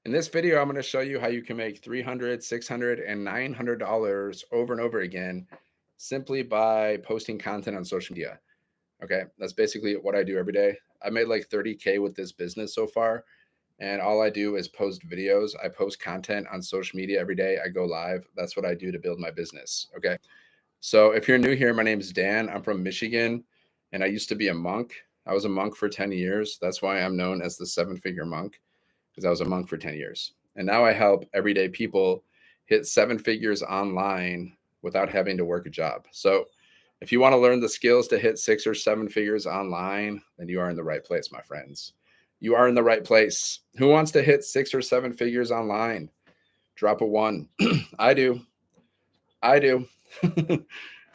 In this video, I'm going to show you how you can make $300, $600, and $900 over and over again simply by posting content on social media. Okay, that's basically what I do every day. I made like 30K with this business so far, and all I do is post videos. I post content on social media every day. I go live. That's what I do to build my business. Okay, so if you're new here, my name is Dan. I'm from Michigan, and I used to be a monk. I was a monk for 10 years. That's why I'm known as the seven-figure monk, because I was a monk for 10 years. And now I help everyday people hit seven figures online without having to work a job. So if you want to learn the skills to hit 6 or 7 figures online, then you are in the right place, my friends. You are in the right place. Who wants to hit 6 or 7 figures online? Drop a one. I do. I do.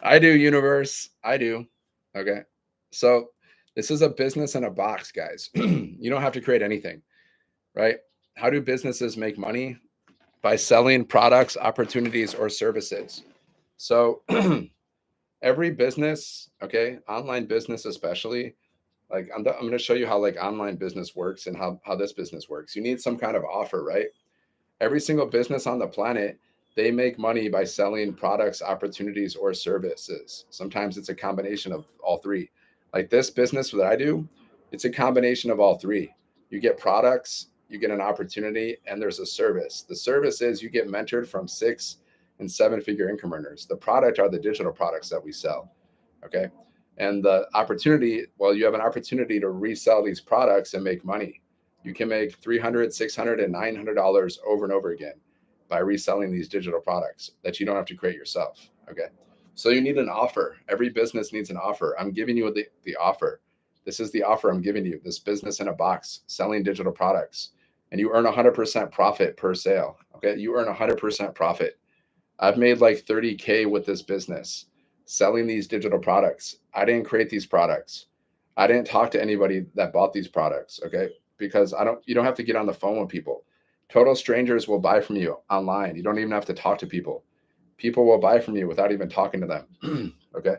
I do, universe. I do. Okay. So this is a business in a box, guys. You don't have to create anything, right? How do businesses make money? By selling products, opportunities, or services. So every business, okay, online business especially, like I'm going to show you how like online business works and how this business works. You need some kind of offer, right? Every single business on the planet, they make money by selling products, opportunities, or services. Sometimes it's a combination of all three. Like this business that I do, it's a combination of all three. You get products, you get an opportunity, and there's a service. The service is you get mentored from 6 and 7-figure income earners. The product are the digital products that we sell. Okay. And the opportunity, well, you have an opportunity to resell these products and make money. You can make $300, $600, and $900 over and over again by reselling these digital products that you don't have to create yourself. Okay. So you need an offer. Every business needs an offer. I'm giving you the offer. This is the offer I'm giving you. This business in a box, selling digital products, and you earn 100% profit per sale. Okay. You earn 100% profit. I've made like 30K with this business selling these digital products. I didn't create these products. I didn't talk to anybody that bought these products. Okay. Because you don't have to get on the phone with people. Total strangers will buy from you online. You don't even have to talk to people. People will buy from you without even talking to them. Okay.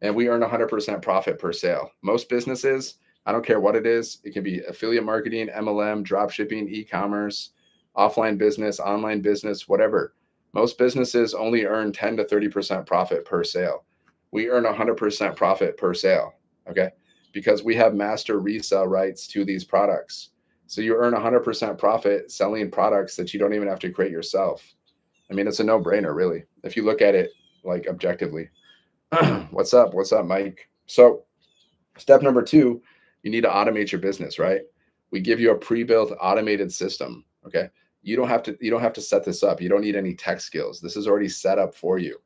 And we earn 100% profit per sale. Most businesses, I don't care what it is. It can be affiliate marketing, MLM, drop shipping, e-commerce, offline business, online business, whatever. Most businesses only earn 10 to 30% profit per sale. We earn 100% profit per sale. Okay. Because we have master resale rights to these products. So you earn 100% profit selling products that you don't even have to create yourself. I mean, it's a no-brainer, really, if you look at it like objectively. What's up? What's up, Mike? So step number 2, you need to automate your business, right? We give you a pre-built automated system. Okay. You don't have to set this up. You don't need any tech skills. This is already set up for you.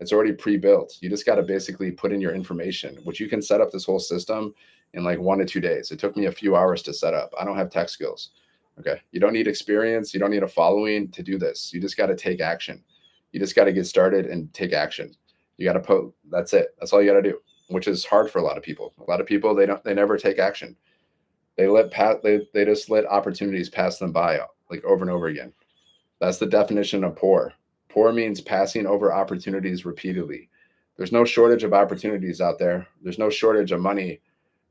It's already pre-built. You just got to basically put in your information, which you can set up this whole system in like 1 to 2 days. It took me a few hours to set up. I don't have tech skills. Okay. You don't need experience. You don't need a following to do this. You just got to take action. You just got to get started and take action. You got to put, that's it. That's all you got to do, which is hard for a lot of people. A lot of people, they never take action. They just let opportunities pass them by like over and over again. That's the definition of poor. Poor means passing over opportunities repeatedly. There's no shortage of opportunities out there. There's no shortage of money.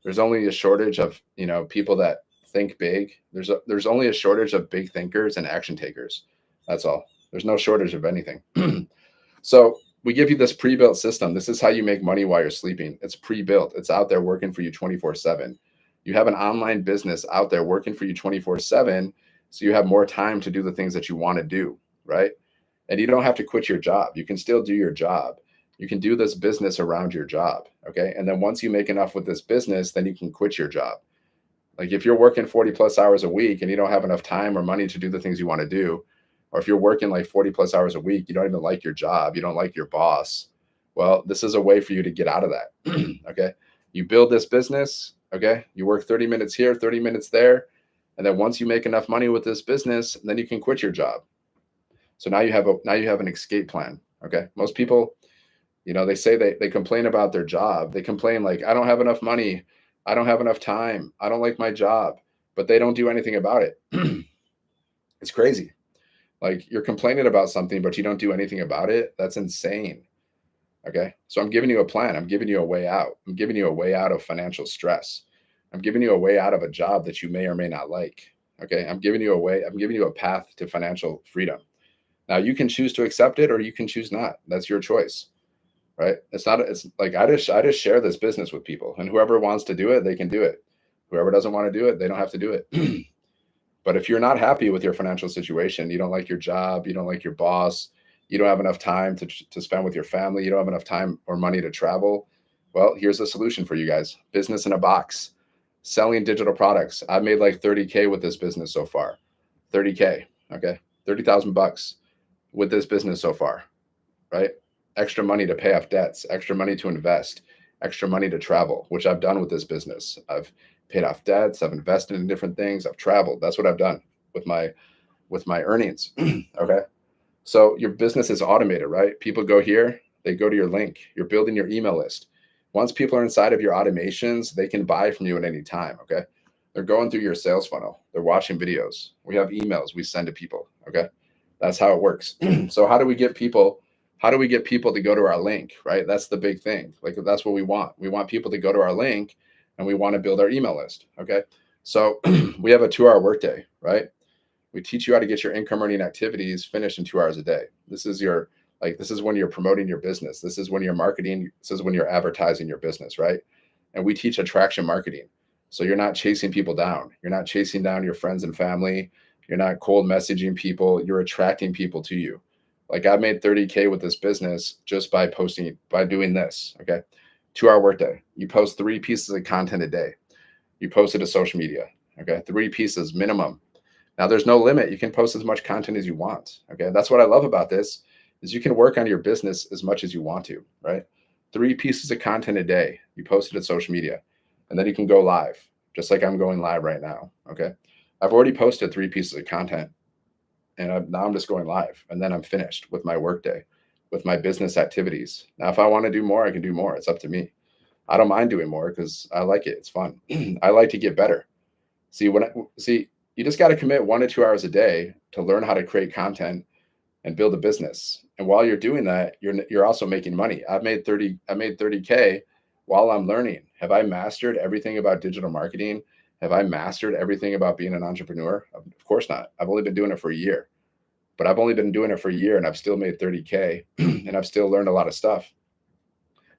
There's only a shortage of, people that think big. There's only a shortage of big thinkers and action takers. That's all. There's no shortage of anything. So we give you this pre-built system. This is how you make money while you're sleeping. It's pre-built. It's out there working for you 24/7. You have an online business out there working for you 24/7. So you have more time to do the things that you want to do, right? And you don't have to quit your job. You can still do your job. You can do this business around your job. Okay. And then once you make enough with this business, then you can quit your job. Like if you're working 40 plus hours a week and you don't have enough time or money to do the things you want to do, or if you're working like 40 plus hours a week, you don't even like your job, you don't like your boss. Well, this is a way for you to get out of that. Okay. You build this business. Okay. You work 30 minutes here, 30 minutes there. And then once you make enough money with this business, then you can quit your job. So now you have an escape plan. Okay. Most people, they say they complain about their job. They complain like, I don't have enough money. I don't have enough time. I don't like my job, but they don't do anything about it. It's crazy. Like you're complaining about something, but you don't do anything about it. That's insane. Okay. So I'm giving you a plan. I'm giving you a way out. I'm giving you a way out of financial stress. I'm giving you a way out of a job that you may or may not like. Okay. I'm giving you a way. I'm giving you a path to financial freedom. Now you can choose to accept it or you can choose not. That's your choice, right? It's like I just share this business with people, and whoever wants to do it, they can do it. Whoever doesn't want to do it, they don't have to do it. But if you're not happy with your financial situation, you don't like your job, you don't like your boss, you don't have enough time to spend with your family, you don't have enough time or money to travel, well, here's a solution for you guys. Business in a box, selling digital products. I've made like 30K with this business so far. 30K, okay? 30,000 bucks with this business so far, right? Extra money to pay off debts, extra money to invest, extra money to travel, which I've done with this business. I've paid off debts, I've invested in different things, I've traveled. That's what I've done with my earnings. Okay. So your business is automated, right? People go here, they go to your link, you're building your email list. Once people are inside of your automations, they can buy from you at any time. Okay. They're going through your sales funnel, they're watching videos. We have emails we send to people. Okay. That's how it works. So how do we get people to go to our link, right? That's the big thing. Like that's what we want. We want people to go to our link and we want to build our email list. Okay. So we have a 2-hour workday, right? We teach you how to get your income earning activities finished in 2 hours a day. This is when you're promoting your business. This is when you're marketing. This is when you're advertising your business, right? And we teach attraction marketing. So you're not chasing people down. You're not chasing down your friends and family. You're not cold messaging people. You're attracting people to you. Like I made 30K with this business just by doing this. Okay. 2-hour workday. You post 3 pieces of content a day. You post it to social media. Okay. 3 pieces minimum. Now there's no limit. You can post as much content as you want. Okay. That's what I love about this is you can work on your business as much as you want to, right? 3 pieces of content a day. You post it at social media and then you can go live just like I'm going live right now. Okay. I've already posted 3 pieces of content and now I'm just going live and then I'm finished with my workday, with my business activities. Now, if I want to do more, I can do more. It's up to me. I don't mind doing more because I like it. It's fun. I like to get better. You just got to commit 1 to 2 hours a day to learn how to create content and build a business. And while you're doing that, you're also making money. I made 30K while I'm learning. Have I mastered everything about digital marketing? Have I mastered everything about being an entrepreneur? Of course not. I've only been doing it for a year. But I've only been doing it for a year and I've still made 30K and I've still learned a lot of stuff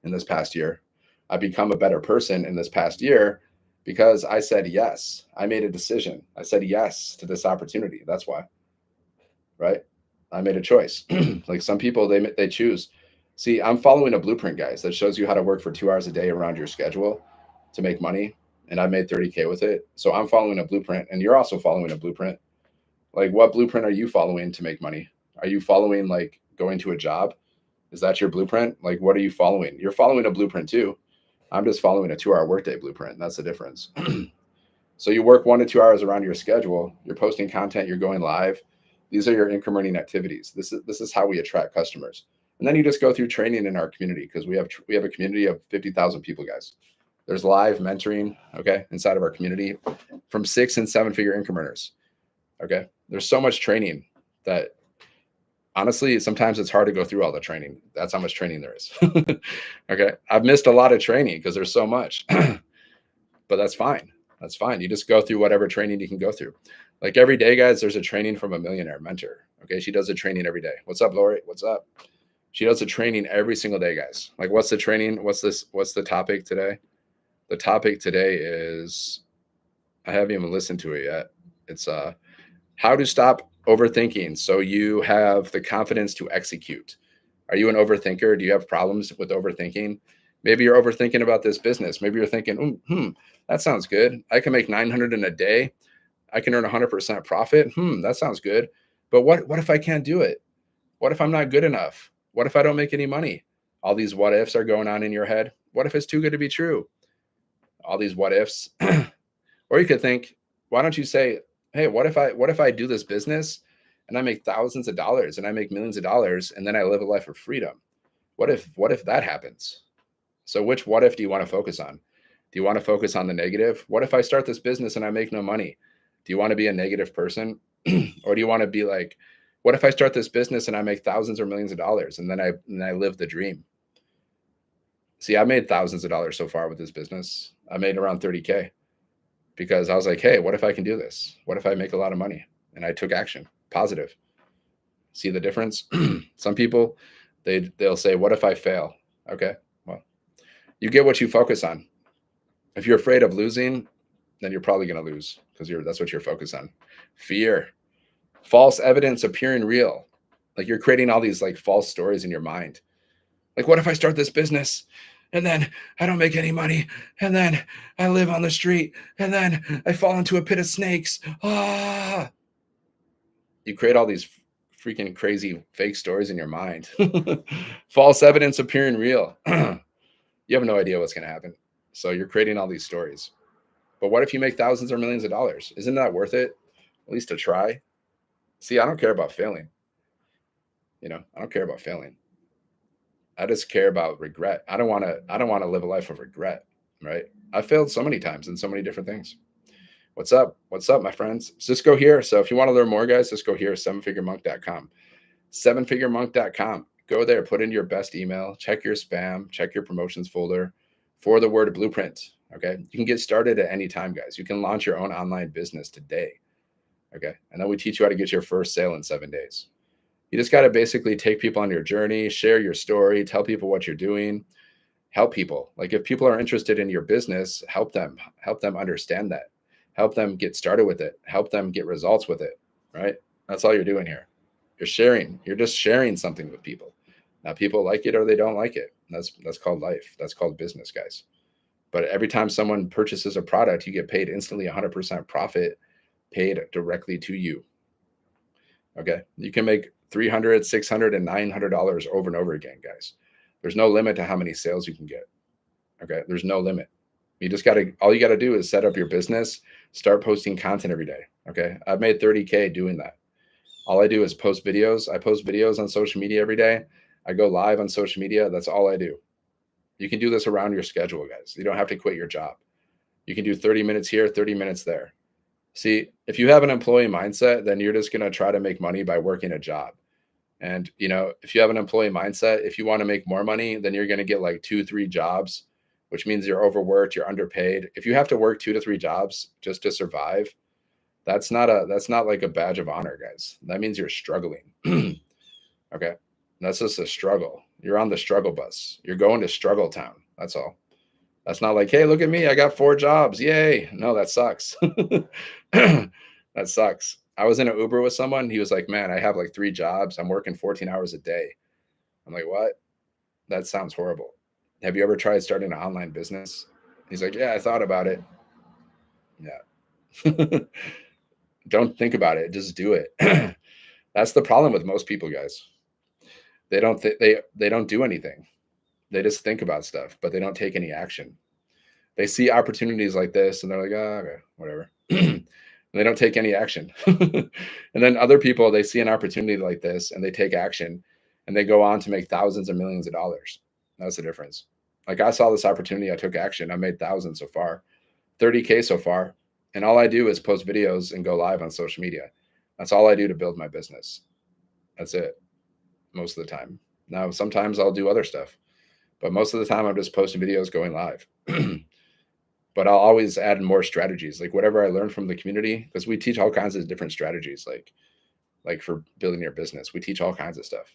in this past year. I've become a better person in this past year because I said yes. I made a decision. I said yes to this opportunity. That's why, right? I made a choice. Like some people, they choose. See, I'm following a blueprint, guys, that shows you how to work for 2 hours a day around your schedule to make money. And I made 30K with it. So I'm following a blueprint and you're also following a blueprint. Like what blueprint are you following to make money? Are you following like going to a job? Is that your blueprint? Like what are you following? You're following a blueprint too. I'm just following a 2-hour workday blueprint. That's the difference. So you work 1 to 2 hours around your schedule. You're posting content. You're going live. These are your income earning activities. This is how we attract customers. And then you just go through training in our community because we have a community of 50,000 people, guys. There's live mentoring, okay, inside of our community from 6 and 7-figure income earners. Okay. There's so much training that honestly, sometimes it's hard to go through all the training. That's how much training there is. Okay. I've missed a lot of training because there's so much, but that's fine. That's fine. You just go through whatever training you can go through. Like every day, guys, there's a training from a millionaire mentor. Okay. She does a training every day. What's up, Lori? What's up? She does a training every single day, guys. Like what's the training? What's the topic today? The topic today is, I haven't even listened to it yet. It's how to stop overthinking so you have the confidence to execute. Are you an overthinker? Do you have problems with overthinking? Maybe you're overthinking about this business. Maybe you're thinking, that sounds good. I can make 900 in a day. I can earn 100% profit. That sounds good. But what if I can't do it? What if I'm not good enough? What if I don't make any money? All these what ifs are going on in your head. What if it's too good to be true? All these what ifs. Or you could think, why don't you say, hey, what if I do this business and I make thousands of dollars and I make millions of dollars and then I live a life of freedom? What if that happens? So which what if do you want to focus on? Do you want to focus on the negative? What if I start this business and I make no money? Do you want to be a negative person? Or do you want to be like, what if I start this business and I make thousands or millions of dollars and then I live the dream? See, I made thousands of dollars so far with this business. I made around 30K. because I was like, hey, what if I can do this? What if I make a lot of money? And I took action, positive. See the difference? Some people, they'll say, what if I fail? Okay, well, you get what you focus on. If you're afraid of losing, then you're probably going to lose because that's what you're focused on. Fear, false evidence appearing real. Like you're creating all these like false stories in your mind. Like, what if I start this business and then I don't make any money and then I live on the street and then I fall into a pit of snakes? Ah, you create all these freaking crazy fake stories in your mind. False evidence appearing real. You have no idea what's going to happen. So you're creating all these stories. But what if you make thousands or millions of dollars? Isn't that worth it? At least to try. See, I don't care about failing. I don't care about failing. I just care about regret. I don't want to live a life of regret, right? I failed so many times in so many different things. What's up? What's up, my friends? Just go here. So if you want to learn more, guys, just go here, sevenfiguremonk.com. Sevenfiguremonk.com. Go there, put in your best email, check your spam, check your promotions folder for the word blueprint. Okay. You can get started at any time, guys. You can launch your own online business today. Okay. And then we teach you how to get your first sale in 7 days. You just got to basically take people on your journey, share your story, tell people what you're doing, help people. Like if people are interested in your business, help them understand that, help them get started with it, help them get results with it, right? That's all you're doing here. You're just sharing something with people. Now people like it or they don't like it. That's called life. That's called business, guys. But every time someone purchases a product, you get paid instantly 100% profit paid directly to you. Okay. You can make $300, $600, and $900 over and over again, guys. There's no limit to how many sales you can get. Okay. There's no limit. All you got to do is set up your business, start posting content every day. Okay. I've made 30K doing that. All I do is post videos. I post videos on social media every day. I go live on social media. That's all I do. You can do this around your schedule, guys. You don't have to quit your job. You can do 30 minutes here, 30 minutes there. See, if you have an employee mindset, then you're just going to try to make money by working a job. And, if you have an employee mindset, if you want to make more money, then you're going to get like 2-3 jobs, which means you're overworked, you're underpaid. If you have to work 2 to 3 jobs just to survive, that's not like a badge of honor, guys. That means you're struggling. Okay. That's just a struggle. You're on the struggle bus. You're going to struggle town. That's all. That's not like, hey, look at me. I got 4 jobs. Yay. No, that sucks. That sucks. I was in an Uber with someone. He was like, man, I have like 3 jobs. I'm working 14 hours a day. I'm like, what? That sounds horrible. Have you ever tried starting an online business? He's like, yeah, I thought about it. Yeah. Don't think about it. Just do it. That's the problem with most people, guys. They don't do anything. They just think about stuff, but they don't take any action. They see opportunities like this and they're like, oh, okay, whatever. And they don't take any action. And then other people, they see an opportunity like this and they take action and they go on to make thousands of millions of dollars. That's the difference. Like I saw this opportunity, I took action. I made thousands so far, 30K so far. And all I do is post videos and go live on social media. That's all I do to build my business. That's it. Most of the time. Now, sometimes I'll do other stuff, but most of the time I'm just posting videos, going live. But I'll always add more strategies, like whatever I learn from the community, because we teach all kinds of different strategies, like for building your business. We teach all kinds of stuff.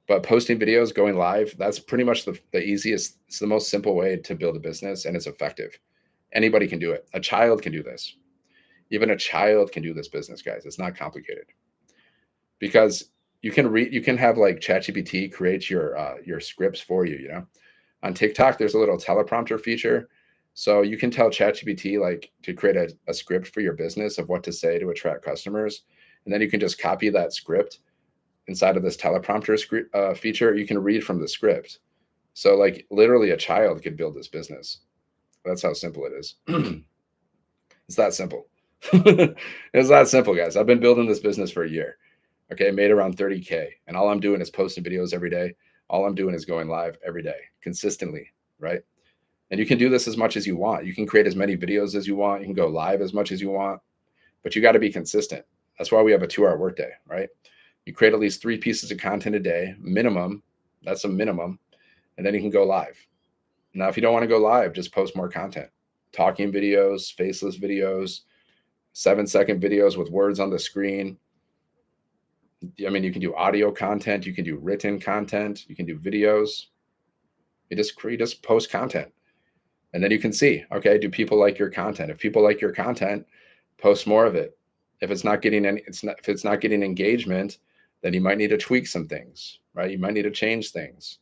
But posting videos, going live, that's pretty much the easiest. It's the most simple way to build a business, and it's effective. Anybody can do it. A child can do this. Even a child can do this business, guys. It's not complicated. Because you can have like ChatGPT create your scripts for you, On TikTok, there's a little teleprompter feature. So you can tell ChatGPT like to create a script for your business of what to say to attract customers. And then you can just copy that script inside of this teleprompter script feature. You can read from the script. So like literally a child could build this business. That's how simple it is. It's that simple. It's that simple, guys. I've been building this business for a year. Okay, made around 30K. And all I'm doing is posting videos every day. All I'm doing is going live every day consistently, right? And you can do this as much as you want. You can create as many videos as you want. You can go live as much as you want, but you got to be consistent. That's why we have a 2-hour workday, right? You create at least 3 pieces of content a day, minimum. That's a minimum. And then you can go live. Now, if you don't want to go live, just post more content. talking videos, faceless videos, 7-second videos with words on the screen. I mean, you can do audio content, you can do written content, you can do videos. You just post content, and then you can see, okay, do people like your content? If people like your content, post more of it. If it's not getting if it's not getting engagement, then you might need to tweak some things, right? You might need to change things.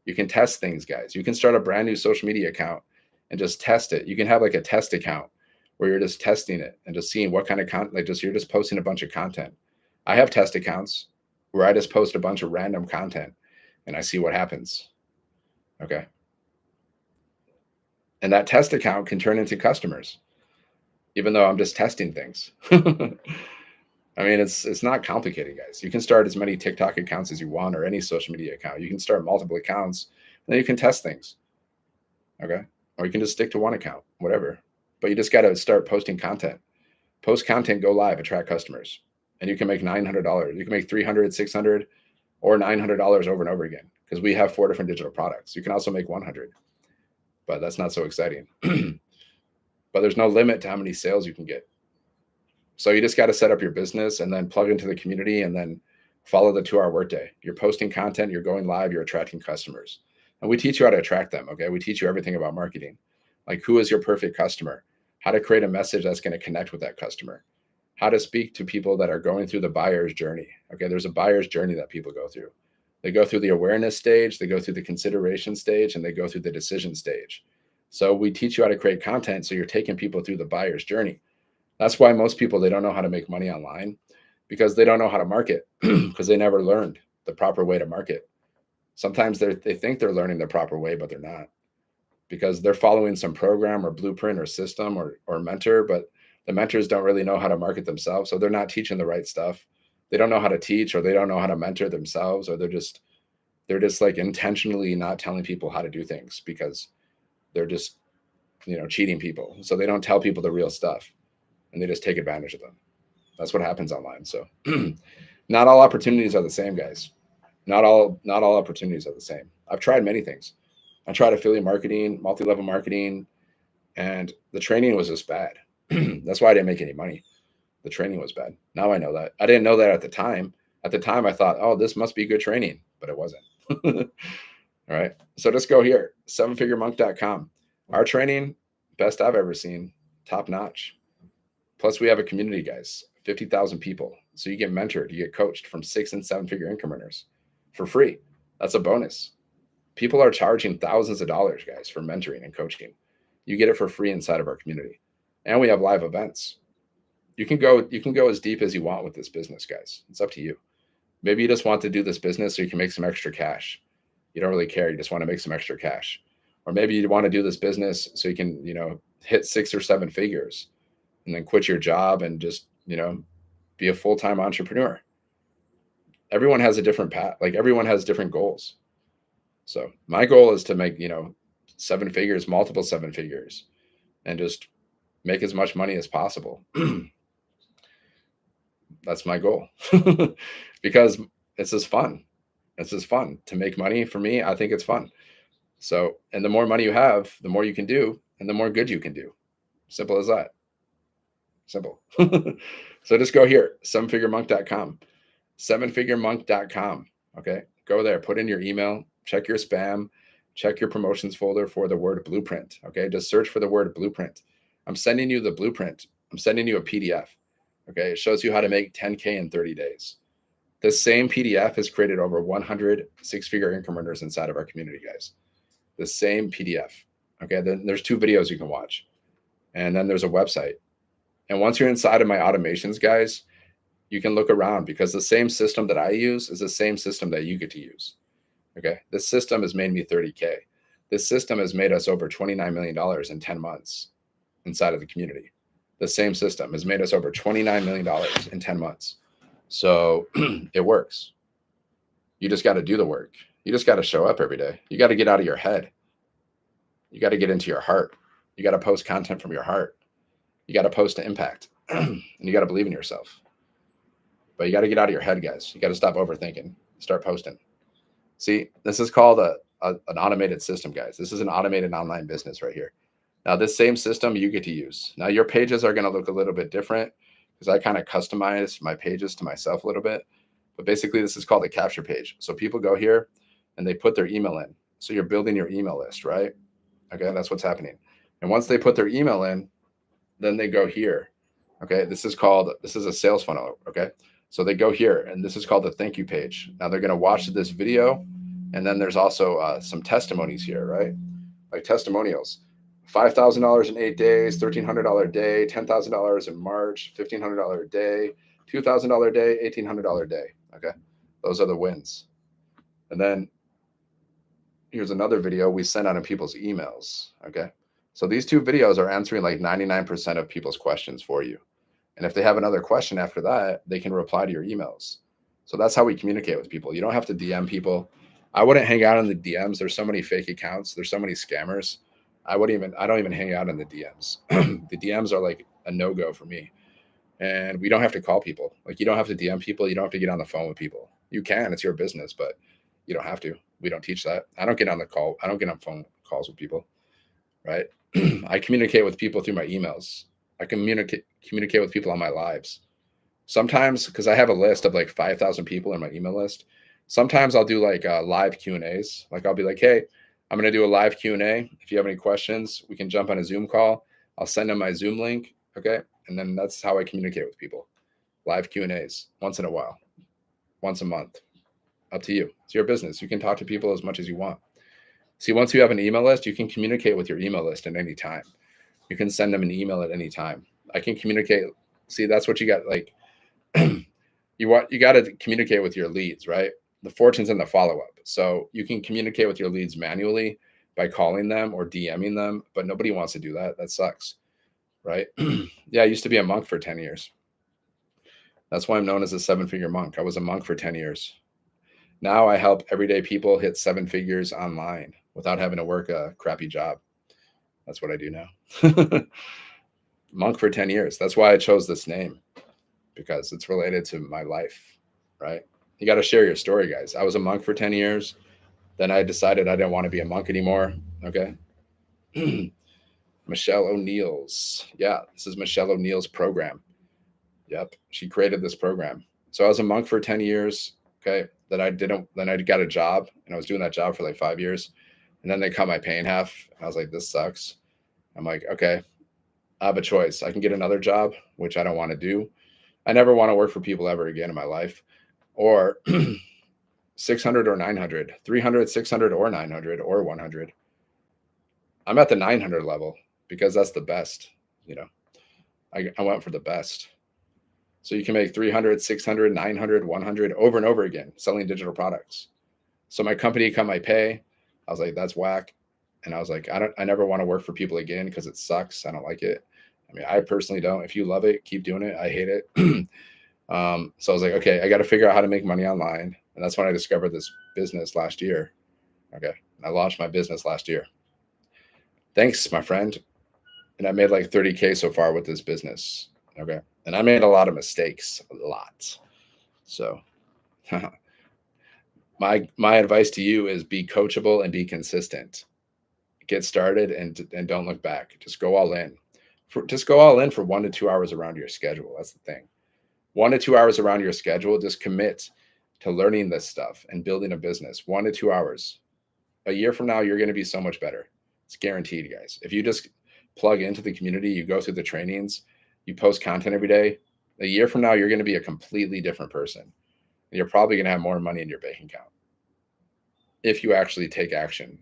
You can test things, guys. You can start a brand new social media account and just test it. You can have like a test account where you're just testing it and just seeing what kind of content, like you're just posting a bunch of content. I have test accounts where I just post a bunch of random content and I see what happens. Okay. And that test account can turn into customers, even though I'm just testing things. I mean, it's not complicated, guys. You can start as many TikTok accounts as you want, or any social media account. You can start multiple accounts, and then you can test things. Okay. Or you can just stick to one account, whatever. But you just got to start posting content. Post content, go live, attract customers. And you can make $900. You can make $300, $600, or $900 over and over again, because we have 4 different digital products. You can also make 100, but that's not so exciting. But there's no limit to how many sales you can get. So you just got to set up your business and then plug into the community and then follow the 2-hour workday. You're posting content, you're going live, you're attracting customers. And we teach you how to attract them. Okay. We teach you everything about marketing, like who is your perfect customer, how to create a message that's going to connect with that customer, how to speak to people that are going through the buyer's journey. Okay. There's a buyer's journey that people go through. They go through the awareness stage, they go through the consideration stage, and they go through the decision stage. So we teach you how to create content. So you're taking people through the buyer's journey. That's why most people, they don't know how to make money online, because they don't know how to market because they never learned the proper way to market. Sometimes they think they're learning the proper way, but they're not, because they're following some program or blueprint or system or mentor, but the mentors don't really know how to market themselves. So they're not teaching the right stuff. They don't know how to teach, or they don't know how to mentor themselves, or they're just like intentionally not telling people how to do things because they're just, cheating people. So they don't tell people the real stuff, and they just take advantage of them. That's what happens online. So not all opportunities are the same, guys. Not all opportunities are the same. I've tried many things. I tried affiliate marketing, multi-level marketing, and the training was just bad. That's why I didn't make any money. The training was bad. Now I know that. I didn't know that at the time. At the time, I thought, oh, this must be good training, but it wasn't. All right. So just go here, 7figuremonk.com. Our training, best I've ever seen, top notch. Plus, we have a community, guys, 50,000 people. So you get mentored, you get coached from 6 and 7-figure income earners for free. That's a bonus. People are charging thousands of dollars, guys, for mentoring and coaching. You get it for free inside of our community. And we have live events. You can go as deep as you want with this business, guys. It's up to you. Maybe you just want to do this business so you can make some extra cash. You don't really care. You just want to make some extra cash. Or maybe you want to do this business so you can, hit 6 or 7 figures and then quit your job and just, be a full-time entrepreneur. Everyone has a different path. Like, everyone has different goals. So my goal is to make, 7 figures, multiple 7 figures, and just make as much money as possible. That's my goal. Because it's just fun. It's just fun to make money. For me, I think it's fun. So, and the more money you have, the more you can do, and the more good you can do. Simple as that. Simple. So just go here, 7figuremonk.com, 7figuremonk.com. Okay. Go there, put in your email, check your spam, check your promotions folder for the word blueprint. Okay. Just search for the word blueprint. I'm sending you the blueprint. I'm sending you a PDF. Okay. It shows you how to make 10K in 30 days. The same PDF has created over 100 6-figure income earners inside of our community, guys. The same PDF. Okay. Then there's 2 videos you can watch. And then there's a website. And once you're inside of my automations, guys, you can look around, because the same system that I use is the same system that you get to use. Okay. This system has made me 30K. This system has made us over $29 million in 10 months inside of the community. The same system has made us over $29 million in 10 months. So it works. You just got to do the work. You just got to show up every day. You got to get out of your head. You got to get into your heart. You got to post content from your heart. You got to post to impact. And you got to believe in yourself. But you got to get out of your head, guys. You got to stop overthinking. Start posting. See, this is called an automated system, guys. This is an automated online business right here. Now, this same system you get to use. Now, your pages are going to look a little bit different because I kind of customize my pages to myself a little bit. But basically, this is called a capture page. So people go here and they put their email in. So you're building your email list, right? Okay, that's what's happening. And once they put their email in, then they go here. Okay, this is a sales funnel. Okay, so they go here, and this is called the thank you page. Now they're going to watch this video, and then there's also some testimonies here, right? Like testimonials. $5,000 in 8 days, $1,300 a day, $10,000 in March, $1,500 a day, $2,000 a day, $1,800 a day. Okay, those are the wins. And then here's another video we sent out in people's emails. Okay, so these two videos are answering like 99% of people's questions for you. And if they have another question after that, they can reply to your emails. So that's how we communicate with people. You don't have to DM people. I wouldn't hang out in the DMs. There's so many fake accounts. There's so many scammers. I don't even hang out in the DMs. The DMs are like a no-go for me. And we don't have to call people. Like, you don't have to DM people. You don't have to get on the phone with people. You can, it's your business, but you don't have to. We don't teach that. I don't get on phone calls with people, right? I communicate with people through my emails. I communicate with people on my lives. Sometimes, because I have a list of like 5,000 people in my email list, sometimes I'll do like live Q&As. Like, I'll be like, hey, I'm going to do a live Q&A. If you have any questions, we can jump on a Zoom call. I'll send them my Zoom link. Okay. And then that's how I communicate with people. Live Q&As once in a while, once a month. Up to you. It's your business. You can talk to people as much as you want. See, once you have an email list, you can communicate with your email list at any time. You can send them an email at any time. I can communicate. See, that's what you got. Like, you got to communicate with your leads, right? The fortune's in the follow-up. So you can communicate with your leads manually by calling them or DMing them, but nobody wants to do that. That sucks, right? Yeah, I used to be a monk for 10 years. That's why I'm known as a 7-figure monk. I was a monk for 10 years. Now I help everyday people hit 7 figures online without having to work a crappy job. That's what I do now. Monk for 10 years. That's why I chose this name, because it's related to my life, right? You got to share your story, guys. I was a monk for 10 years. Then I decided I didn't want to be a monk anymore. Okay. Michelle O'Neill's. Yeah, this is Michelle O'Neill's program. Yep. She created this program. So I was a monk for 10 years. Okay. Then I got a job, and I was doing that job for like 5 years. And then they cut my pay in half. And I was like, this sucks. I'm like, okay, I have a choice. I can get another job, which I don't want to do. I never want to work for people ever again in my life. Or 600 or 900, 300, 600 or 900 or 100. I'm at the 900 level because that's the best. You know, I went for the best. So you can make 300, 600, 900, 100 over and over again selling digital products. So my company cut my pay. I was like, that's whack. And I was like, I never want to work for people again because it sucks. I don't like it. I mean, I personally don't. If you love it, keep doing it. I hate it. So I was like, okay, I got to figure out how to make money online. And that's when I discovered this business last year. Okay. I launched my business last year. Thanks, my friend. And I made like 30K so far with this business. Okay. And I made a lot of mistakes, a lot. So my advice to you is be coachable and be consistent. Get started and don't look back. Just go all in. Just go all in for 1 to 2 hours around your schedule. That's the thing. 1 to 2 hours around your schedule. Just commit to learning this stuff and building a business. 1 to 2 hours. A year from now, you're going to be so much better. It's guaranteed, guys. If you just plug into the community, you go through the trainings, you post content every day, a year from now, you're going to be a completely different person. And you're probably going to have more money in your bank account if you actually take action.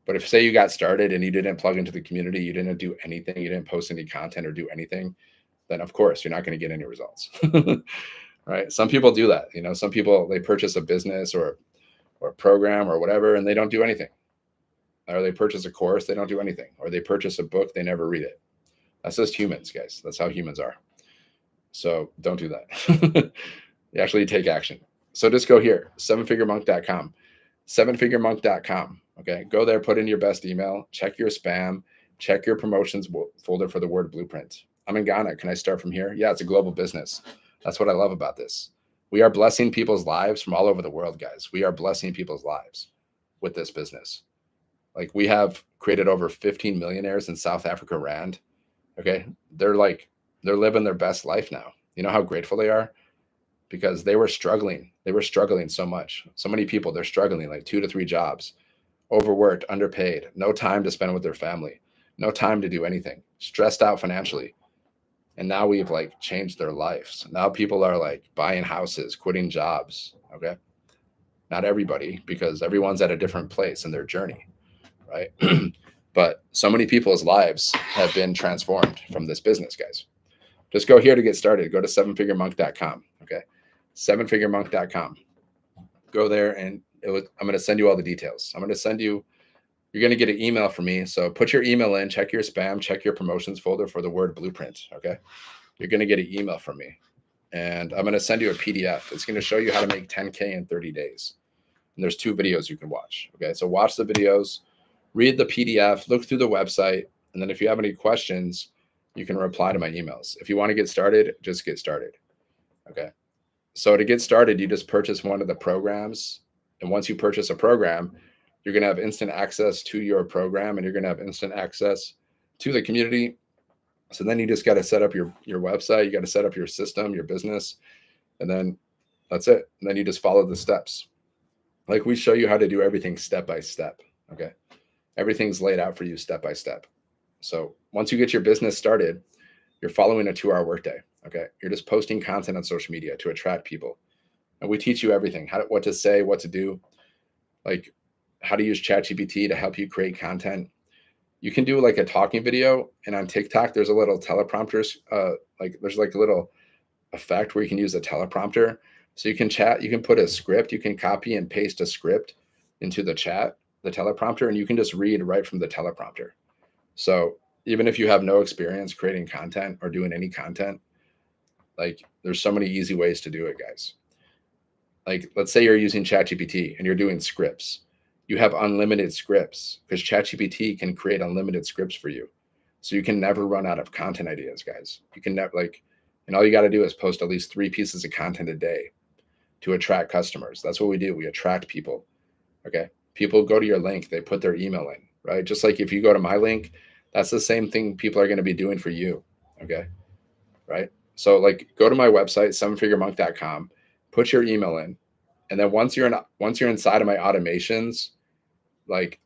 But if, say, you got started and you didn't plug into the community, you didn't do anything, you didn't post any content or do anything, then of course you're not going to get any results. Right? Some people do that. You know, some people, they purchase a business or a program or whatever, and they don't do anything. Or they purchase a course, they don't do anything. Or they purchase a book, they never read it. That's just humans, guys. That's how humans are. So don't do that. You actually take action. So just go here, 7figuremonk.com, 7figuremonk.com. Okay, go there, put in your best email, check your spam, check your promotions folder for the word blueprint. I'm in Ghana. Can I start from here? Yeah, it's a global business. That's what I love about this. We are blessing people's lives from all over the world, guys. We are blessing people's lives with this business. Like we have created over 15 millionaires in South Africa Rand. Okay. They're living their best life now. You know how grateful they are because they were struggling. They were struggling so much. So many people, they're struggling like 2 to 3 jobs, overworked, underpaid, no time to spend with their family, no time to do anything, stressed out financially. And now we've like changed their lives. Now people are like buying houses, quitting jobs. Okay. Not everybody, because everyone's at a different place in their journey, right? But so many people's lives have been transformed from this business, guys. Just go here to get started. Go to sevenfiguremonk.com. Okay. Sevenfiguremonk.com. Go there and I'm going to send you all the details. I'm going to send you, you're going to get an email from me. So put your email in, check your spam, check your promotions folder for the word blueprint. Okay. You're going to get an email from me and I'm going to send you a PDF. It's going to show you how to make 10K in 30 days. And there's 2 videos you can watch. Okay. So watch the videos, read the PDF, look through the website. And then if you have any questions, you can reply to my emails. If you want to get started, just get started. Okay. So to get started, you just purchase one of the programs. And once you purchase a program, you're going to have instant access to your program and you're going to have instant access to the community. So then you just got to set up your website. You got to set up your system, your business, and then that's it. And then you just follow the steps. Like we show you how to do everything step by step. Okay. Everything's laid out for you step by step. So once you get your business started, you're following a 2-hour workday. Okay. You're just posting content on social media to attract people. And we teach you everything, what to say, what to do, like how to use ChatGPT to help you create content. You can do like a talking video, and on TikTok, there's a little teleprompter, there's like a little effect where you can use a teleprompter. So you can chat, you can put a script, you can copy and paste a script into the chat, the teleprompter, and you can just read right from the teleprompter. So even if you have no experience creating content or doing any content, like there's so many easy ways to do it, guys. Like let's say you're using ChatGPT and you're doing scripts. You have unlimited scripts because ChatGPT can create unlimited scripts for you. So you can never run out of content ideas, guys. You can never and all you got to do is post at least 3 pieces of content a day to attract customers. That's what we do. We attract people. Okay. People go to your link, they put their email in, right? Just like if you go to my link, that's the same thing people are going to be doing for you. Okay. Right. So like go to my website, sevenfiguremonk.com, put your email in. And then once you're inside of my automations, like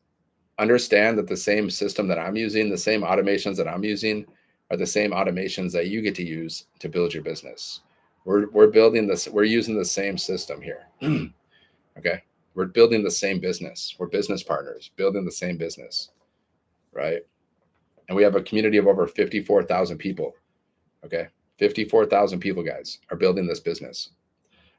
understand that the same system that I'm using, the same automations that I'm using are the same automations that you get to use to build your business. We're building this, we're using the same system here. Okay. We're building the same business. We're business partners building the same business. Right. And we have a community of over 54,000 people. Okay. 54,000 people, guys, are building this business.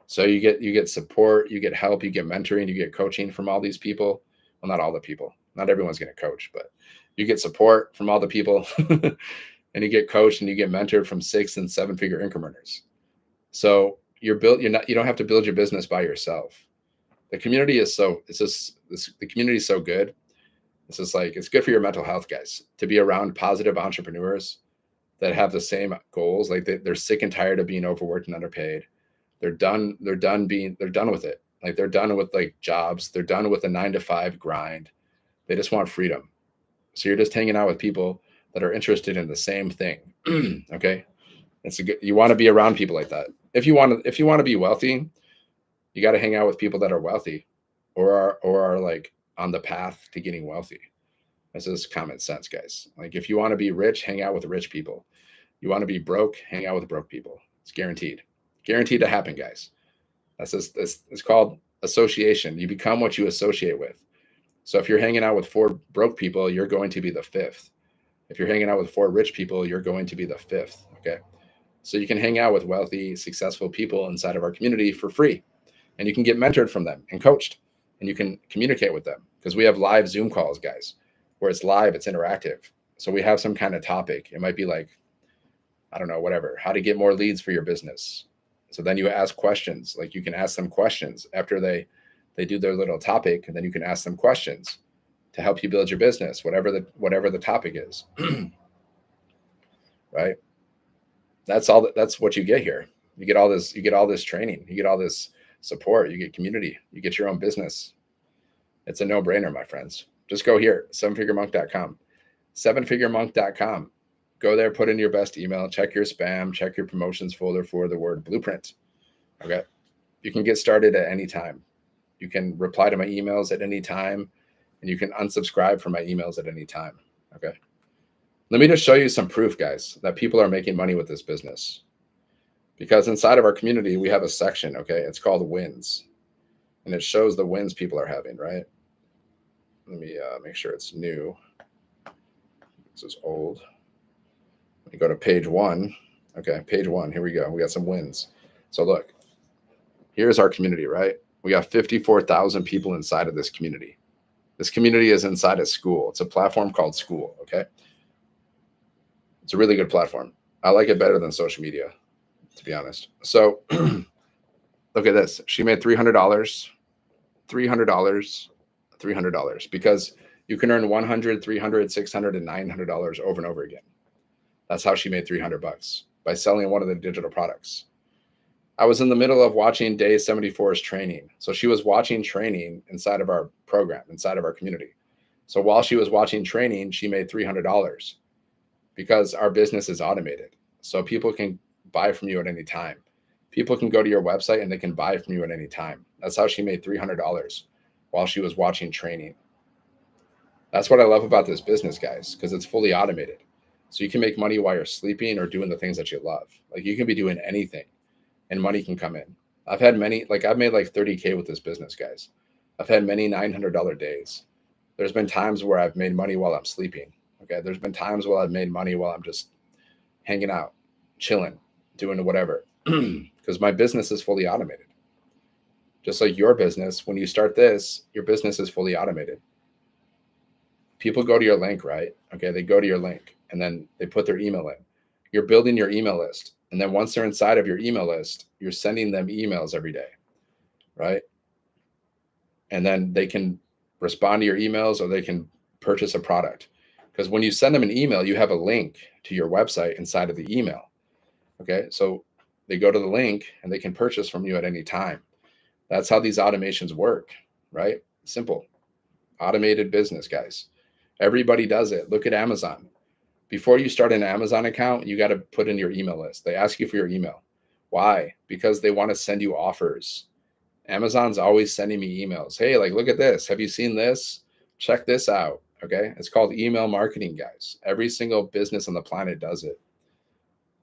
So you get support, you get help, you get mentoring, you get coaching from all these people. Well, not all the people. Not everyone's going to coach, but you get support from all the people and you get coached and you get mentored from 6 and 7 figure income earners. So you don't have to build your business by yourself. The community is the community is so good. It's just like, it's good for your mental health, guys, to be around positive entrepreneurs that have the same goals. Like they're sick and tired of being overworked and underpaid. They're done with it. Like they're done with like jobs. They're done with a 9-to-5 grind. They just want freedom. So you're just hanging out with people that are interested in the same thing. Okay. You want to be around people like that. If you want to be wealthy, you got to hang out with people that are wealthy or are like on the path to getting wealthy. This is common sense, guys. Like if you want to be rich, hang out with rich people. You want to be broke, hang out with broke people. It's guaranteed to happen, guys. It's called association. You become what you associate with. So if you're hanging out with 4 broke people, you're going to be the 5th. If you're hanging out with 4 rich people, you're going to be the 5th. Okay. So you can hang out with wealthy, successful people inside of our community for free, and you can get mentored from them and coached, and you can communicate with them because we have live Zoom calls, guys, where it's live, it's interactive. So we have some kind of topic. It might be like, I don't know, whatever, how to get more leads for your business. So then you ask questions, like you can ask them questions after they do their little topic, and then you can ask them questions to help you build your business, whatever the topic is. Right? That's what you get here. You get all this training, you get all this support, you get community, you get your own business. It's a no-brainer, my friends. Just go here, sevenfiguremonk.com. Sevenfiguremonk.com. Go there, put in your best email, check your spam, check your promotions folder for the word blueprint. Okay. You can get started at any time. You can reply to my emails at any time, and you can unsubscribe from my emails at any time. Okay. Let me just show you some proof, guys, that people are making money with this business. Because inside of our community, we have a section, okay? It's called wins. And it shows the wins people are having, right? Let me make sure it's new. This is old. Let me go to page 1. Okay, page 1. Here we go. We got some wins. So look, here's our community, right? We got 54,000 people inside of this community. This community is inside a school. It's a platform called School, okay? It's a really good platform. I like it better than social media, to be honest. So look at this. She made $300, $300, $300 because you can earn $100, $300, $600, and $900 over and over again. That's how she made $300 by selling one of the digital products. I was in the middle of watching day 74's training. So she was watching training inside of our program, inside of our community. So while she was watching training, she made $300 because our business is automated. So people can buy from you at any time. People can go to your website and they can buy from you at any time. That's how she made $300 while she was watching training. That's what I love about this business, guys, because it's fully automated. So you can make money while you're sleeping or doing the things that you love. Like you can be doing anything and money can come in. I've made like 30K with this business, guys. I've had many $900 days. There's been times where I've made money while I'm sleeping. Okay. There's been times where I've made money while I'm just hanging out, chilling, doing whatever, because my business is fully automated. Just like your business, when you start this, your business is fully automated. People go to your link, right? Okay. They go to your link and then they put their email in. You're building your email list. And then once they're inside of your email list, you're sending them emails every day, right? And then they can respond to your emails or they can purchase a product. Because when you send them an email, you have a link to your website inside of the email. Okay. So they go to the link and they can purchase from you at any time. That's how these automations work, right? Simple. Automated business, guys. Everybody does it. Look at Amazon. Before you start an Amazon account, you got to put in your email list. They ask you for your email. Why? Because they want to send you offers. Amazon's always sending me emails. Hey, like, look at this. Have you seen this? Check this out. Okay. It's called email marketing, guys. Every single business on the planet does it.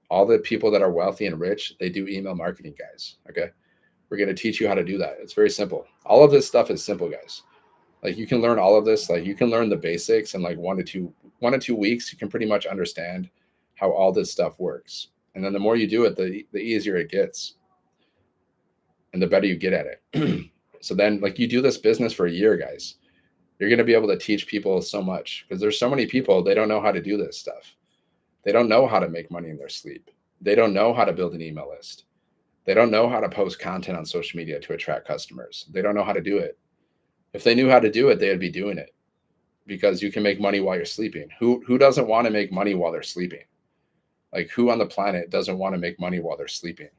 All the people that are wealthy and rich, they do email marketing, guys. Okay. We're going to teach you how to do that. It's very simple. All of this stuff is simple, guys. Like you can learn all of this. Like you can learn the basics in like 1 to 2 weeks. You can pretty much understand how all this stuff works. And then the more you do it, the easier it gets and the better you get at it. So then like you do this business for a year, guys, you're going to be able to teach people so much because there's so many people, they don't know how to do this stuff. They don't know how to make money in their sleep. They don't know how to build an email list. They don't know how to post content on social media to attract customers. They don't know how to do it. If they knew how to do it, they would be doing it because you can make money while you're sleeping. Who doesn't want to make money while they're sleeping? Like who on the planet doesn't want to make money while they're sleeping?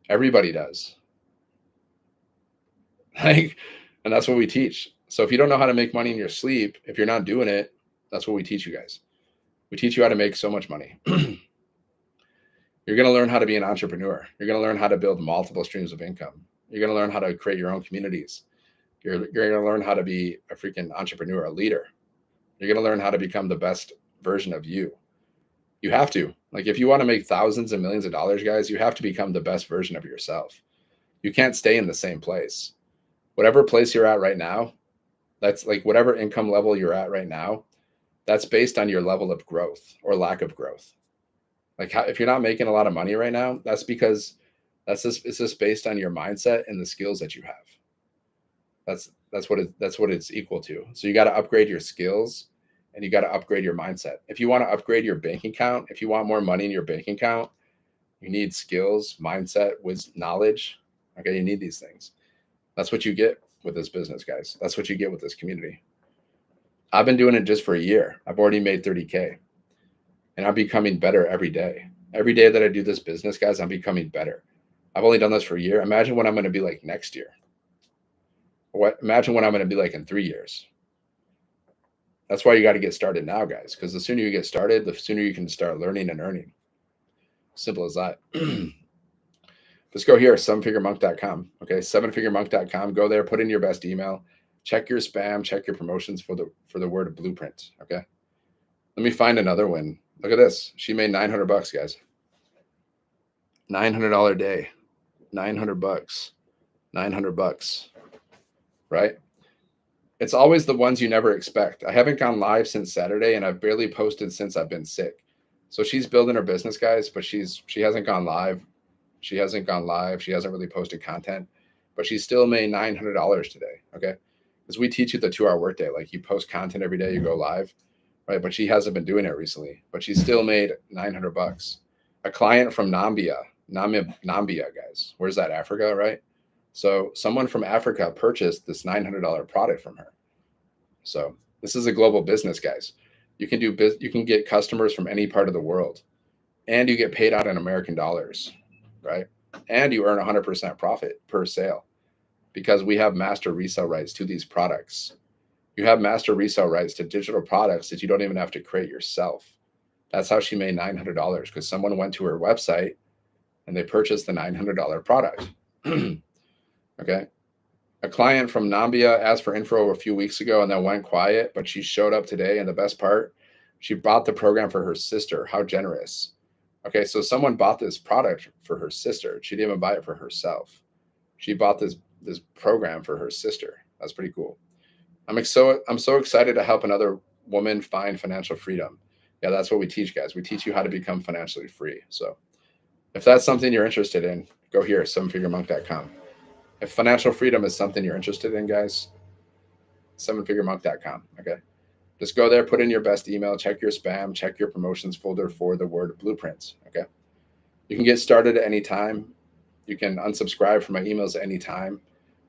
Everybody does. Like, and that's what we teach. So if you don't know how to make money in your sleep, if you're not doing it, that's what we teach you guys. We teach you how to make so much money. You're going to learn how to be an entrepreneur. You're going to learn how to build multiple streams of income. You're going to learn how to create your own communities. You're going to learn how to be a freaking entrepreneur, a leader. You're going to learn how to become the best version of you. You have to. Like if you want to make thousands and millions of dollars, guys, you have to become the best version of yourself. You can't stay in the same place. Whatever place you're at right now, that's like whatever income level you're at right now, that's based on your level of growth or lack of growth. Like if you're not making a lot of money right now, that's because it's just based on your mindset and the skills that you have. That's what it's equal to. So you got to upgrade your skills and you got to upgrade your mindset. If you want to upgrade your bank account, if you want more money in your bank account, you need skills, mindset, wisdom, knowledge. Okay, you need these things. That's what you get with this business, guys. That's what you get with this community. I've been doing it just for a year. I've already made 30K and I'm becoming better every day. Every day that I do this business, guys, I'm becoming better. I've only done this for a year. Imagine what I'm going to be like next year. Imagine what I'm going to be like in 3 years. That's why you got to get started now, guys, because the sooner you get started, the sooner you can start learning and earning. Simple as that. Just go here, sevenfiguremonk.com. Okay, sevenfiguremonk.com. Go there, put in your best email, check your spam, check your promotions for the word blueprint. Okay. Let me find another one. Look at this. She made $900, guys. $900 day. 900 bucks. 900 bucks. Right? It's always the ones you never expect. I haven't gone live since Saturday, and I've barely posted since I've been sick. So she's building her business, guys, but she hasn't gone live. She hasn't gone live. She hasn't really posted content, but she still made $900 today. Okay. Because we teach you the 2-hour workday. Like, you post content every day, you go live, right? But she hasn't been doing it recently, but she still made 900 bucks. A client from Nambia, guys. Where's that? Africa, right? So someone from Africa purchased this $900 product from her. So this is a global business, guys. You can get customers from any part of the world, and you get paid out in American dollars, right? And you earn 100% profit per sale, because we have master resale rights to these products. You have master resale rights to digital products that you don't even have to create yourself. That's how she made $900, because someone went to her website and they purchased the $900 product. Okay. A client from Nambia asked for info a few weeks ago and then went quiet, but she showed up today. And the best part, she bought the program for her sister. How generous. Okay. So someone bought this product for her sister. She didn't even buy it for herself. She bought this program for her sister. That's pretty cool. I'm so excited to help another woman find financial freedom. Yeah, that's what we teach, guys. We teach you how to become financially free. So if that's something you're interested in, go here, sevenfiguremonk.com. If financial freedom is something you're interested in, guys, sevenfiguremonk.com. Okay. Just go there, put in your best email, check your spam, check your promotions folder for the word blueprints. Okay. You can get started at any time. You can unsubscribe from my emails at any time.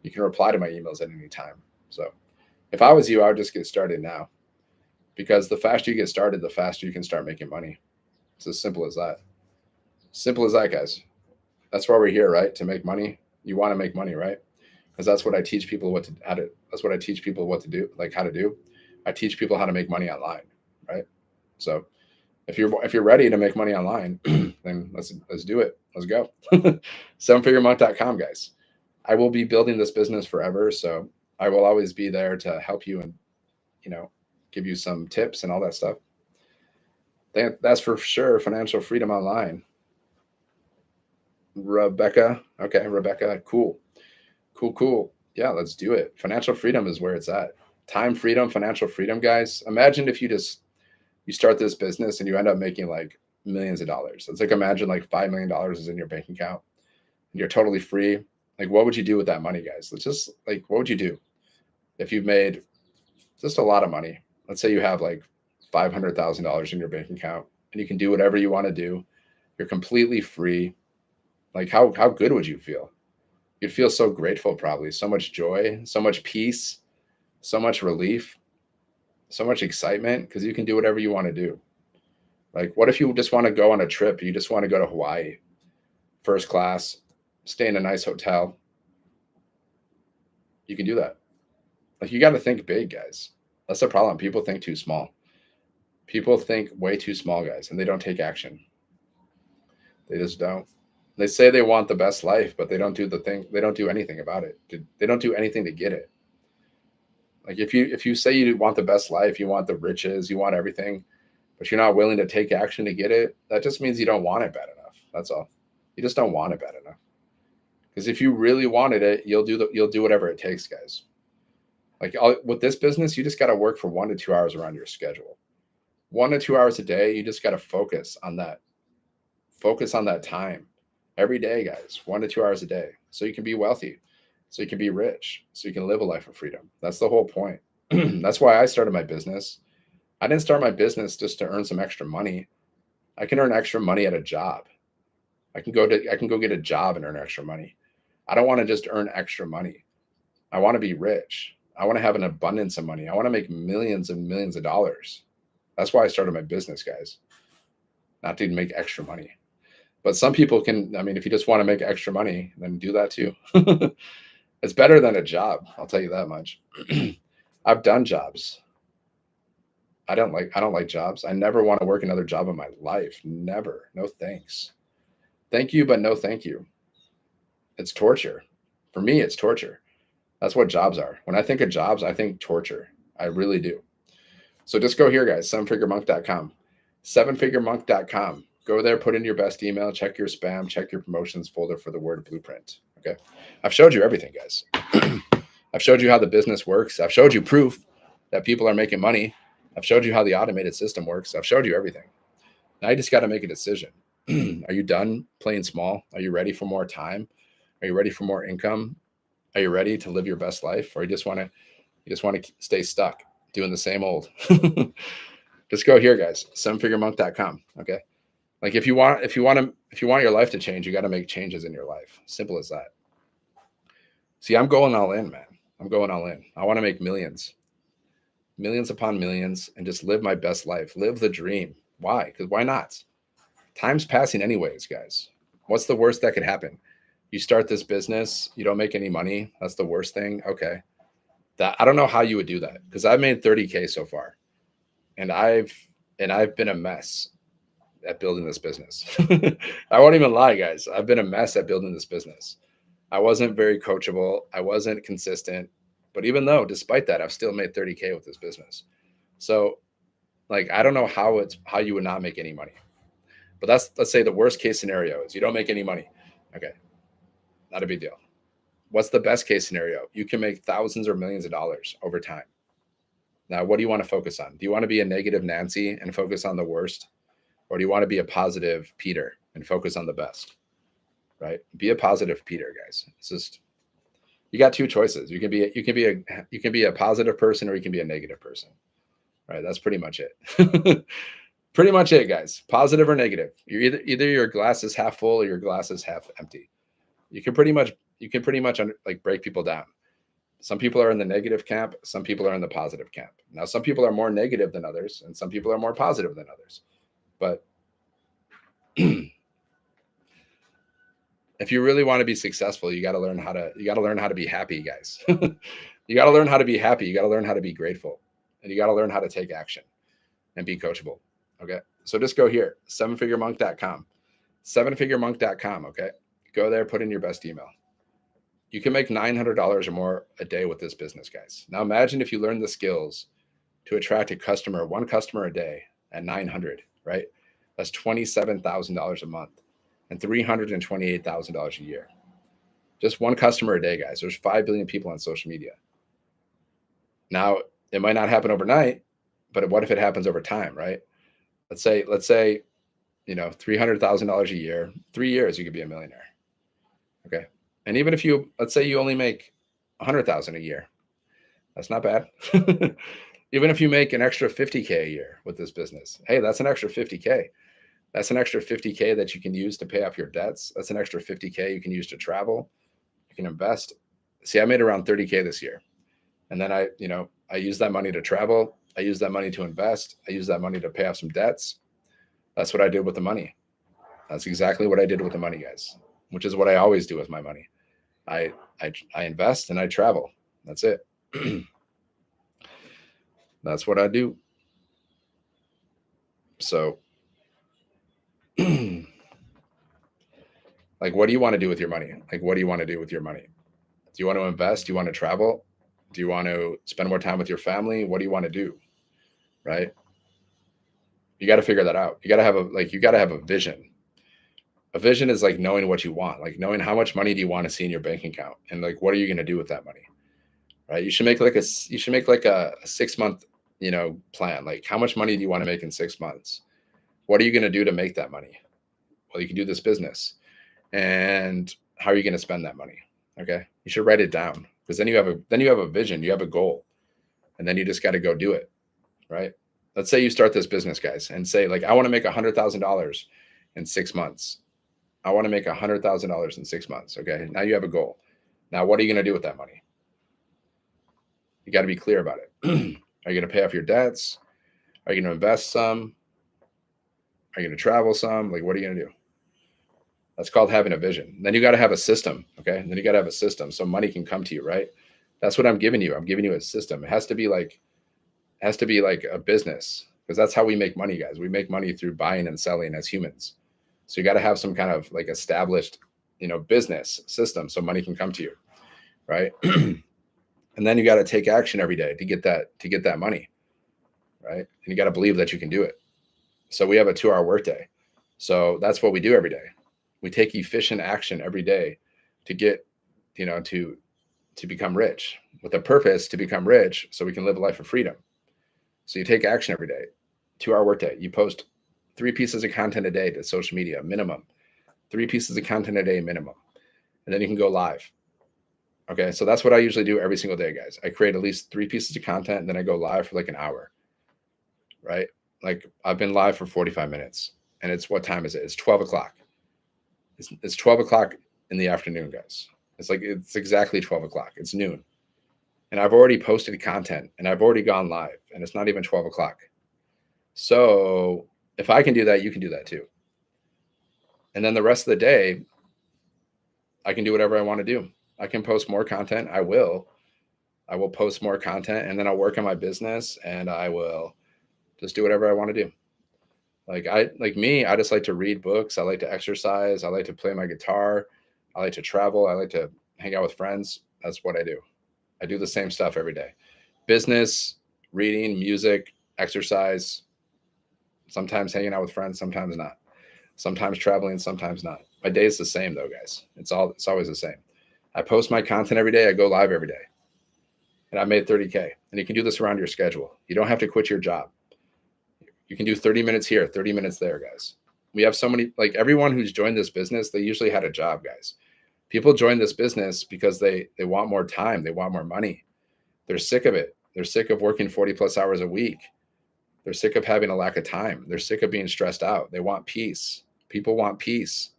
You can reply to my emails at any time. So if I was you, I would just get started now, because the faster you get started, the faster you can start making money. It's as simple as that. Simple as that, guys. That's why we're here, right? To make money. You want to make money, right? Because that's what I teach people that's what I teach people what to do, like how to do. I teach people how to make money online, right? So if you're ready to make money online, then let's do it. Let's go. sevenfiguremonk.com, guys. I will be building this business forever, so I will always be there to help you and, give you some tips and all that stuff. That's for sure. Financial freedom online. Rebecca. Okay, Rebecca. Cool. Yeah, let's do it. Financial freedom is where it's at. Time freedom, financial freedom, guys. Imagine if you start this business and you end up making like millions of dollars. It's like, imagine like $5 million is in your bank account and you're totally free. Like, what would you do with that money, guys? What would you do if you've made just a lot of money? Let's say you have like $500,000 in your bank account and you can do whatever you want to do. You're completely free. Like, how good would you feel? You'd feel so grateful, probably. So much joy, so much peace, so much relief, so much excitement, because you can do whatever you want to do. Like, what if you just want to go on a trip? You just want to go to Hawaii, first class, stay in a nice hotel. You can do that. Like, you got to think big, guys. That's the problem. People think too small. People think way too small, guys, and they don't take action. They just don't. They say they want the best life, but they don't do the thing. They don't do anything about it. They don't do anything to get it. Like, if you say you want the best life, you want the riches, you want everything, but you're not willing to take action to get it, that just means you don't want it bad enough. That's all. You just don't want it bad enough. Because if you really wanted it, you'll do whatever it takes, guys. Like, with this business, you just got to work for 1 to 2 hours around your schedule. 1 to 2 hours a day. You just got to focus on that. Focus on that time every day, guys. 1 to 2 hours a day, so you can be wealthy, so you can be rich, so you can live a life of freedom. That's the whole point. That's why I started my business. I didn't start my business just to earn some extra money. I can earn extra money at a job. I can go get a job and earn extra money. I don't want to just earn extra money. I want to be rich. I want to have an abundance of money. I want to make millions and millions of dollars. That's why I started my business, guys. Not to make extra money. But some people can, if you just want to make extra money, then do that too. It's better than a job. I'll tell you that much. I've done jobs. I don't like jobs. I never want to work another job in my life. Never. No thanks. Thank you, but no thank you. It's torture. For me, it's torture. That's what jobs are. When I think of jobs, I think torture. I really do. So just go here, guys, sevenfiguremonk.com. Sevenfiguremonk.com. Go there, put in your best email, check your spam, check your promotions folder for the word blueprint. Okay. I've showed you everything, guys. I've showed you how the business works. I've showed you proof that people are making money. I've showed you how the automated system works. I've showed you everything. Now you just got to make a decision. Are you done playing small? Are you ready for more time? Are you ready for more income? Are you ready to live your best life? Or you just want to stay stuck doing the same old? Just go here, guys, sevenfiguremonk.com. Okay. Like if you want your life to change, you got to make changes in your life. Simple as that. See, I'm going all in, man. I'm going all in. I want to make millions upon millions, and just live my best life. Live the dream. Why? Because why not? Time's passing anyways, guys. What's the worst that could happen? You start this business, you don't make any money. That's the worst thing. Okay. I don't know how you would do that, because I've made 30K so far, and I've been a mess at building this business. I won't even lie, guys. I've been a mess at building this business. I wasn't very coachable. I wasn't consistent. But even though, despite that, I've still made 30K with this business. So like, I don't know how you would not make any money. But let's say the worst case scenario is you don't make any money. Okay. Not a big deal. What's the best case scenario? You can make thousands or millions of dollars over time. Now, what do you want to focus on? Do you want to be a negative Nancy and focus on the worst? Or do you want to be a positive Peter and focus on the best? Right? Be a positive Peter, guys. It's just, you got two choices. You can be a positive person, or you can be a negative person. Right? That's pretty much it. Pretty much it, guys. Positive or negative. You're either your glass is half full or your glass is half empty. You can pretty much like break people down. Some people are in the negative camp. Some people are in the positive camp. Now, some people are more negative than others, and some people are more positive than others. But if you really want to be successful, you got to learn how to be happy, guys. You got to learn how to be happy. You got to learn how to be grateful, and you got to learn how to take action and be coachable. Okay. So just go here, sevenfiguremonk.com, sevenfiguremonk.com. Okay. Go there, put in your best email. You can make $900 or more a day with this business, guys. Now imagine if you learn the skills to attract one customer a day at 900, right? That's $27,000 a month and $328,000 a year. Just one customer a day, guys. There's 5 billion people on social media. Now, it might not happen overnight, but what if it happens over time, right? Let's say, $300,000 a year, 3 years, you could be a millionaire. Okay. And even if let's say you only make 100,000 a year, that's not bad. Even if you make an extra 50K a year with this business, hey, that's an extra 50K. That's an extra 50K that you can use to pay off your debts. That's an extra 50K you can use to travel. You can invest. See, I made around 30K this year. And then I use that money to travel. I use that money to invest. I use that money to pay off some debts. That's what I did with the money. That's exactly what I did with the money, guys, which is what I always do with my money. I invest and I travel. That's it. That's what I do. So like, what do you want to do with your money? Like, what do you want to do with your money? Do you want to invest? Do you want to travel? Do you want to spend more time with your family? What do you want to do? Right? You got to figure that out. You got to have a vision. A vision is like knowing what you want, like knowing how much money do you want to see in your bank account, and like, what are you going to do with that money? Right? You should make like a 6-month, plan. Like, how much money do you want to make in 6 months? What are you going to do to make that money? Well, you can do this business. And how are you going to spend that money? Okay. You should write it down, because then you have a vision, you have a goal, and then you just got to go do it. Right. Let's say you start this business, guys, and say, like, I want to make $100,000 in 6 months. I want to make $100,000 in 6 months. Okay. Now you have a goal. Now, what are you going to do with that money? You got to be clear about it. Are you going to pay off your debts? Are you going to invest some? Are you going to travel some? Like, what are you going to do? That's called having a vision. Then you got to have a system. Okay. And then you got to have a system so money can come to you, right? That's what I'm giving you. I'm giving you a system. It has to be like, It has to be like a business, because that's how we make money, guys. We make money through buying and selling as humans. So you got to have some kind of like established, business system so money can come to you, right? And then you got to take action every day to get that money, right? And you got to believe that you can do it. So we have a 2-hour workday. So that's what we do every day. We take efficient action every day to get, to become rich, with a purpose to become rich so we can live a life of freedom. So you take action every day. 2-hour workday. You post 3 pieces of content a day to social media, minimum. 3 pieces of content a day, minimum. And then you can go live. Okay, so that's what I usually do every single day, guys. I create at least 3 pieces of content, and then I go live for like an hour, right? Like I've been live for 45 minutes, and what time is it? It's 12 o'clock. It's 12 o'clock in the afternoon, guys. It's exactly 12 o'clock. It's noon. And I've already posted content, and I've already gone live, and it's not even 12 o'clock. So if I can do that, you can do that too. And then the rest of the day, I can do whatever I want to do. I can post more content. I will post more content, and then I'll work on my business, and I will just do whatever I want to do. I just like to read books. I like to exercise. I like to play my guitar. I like to travel. I like to hang out with friends. That's what I do. I do the same stuff every day. Business, reading, music, exercise, sometimes hanging out with friends, sometimes not. Sometimes traveling, sometimes not. My day is the same though, guys. It's always the same. I post my content every day. I go live every day. And I made 30K. And you can do this around your schedule. You don't have to quit your job. You can do 30 minutes here, 30 minutes there, guys. We have so many, like everyone who's joined this business, they usually had a job, guys. People join this business because they want more time. They want more money. They're sick of it. They're sick of working 40 plus hours a week. They're sick of having a lack of time. They're sick of being stressed out. They want peace. People want peace.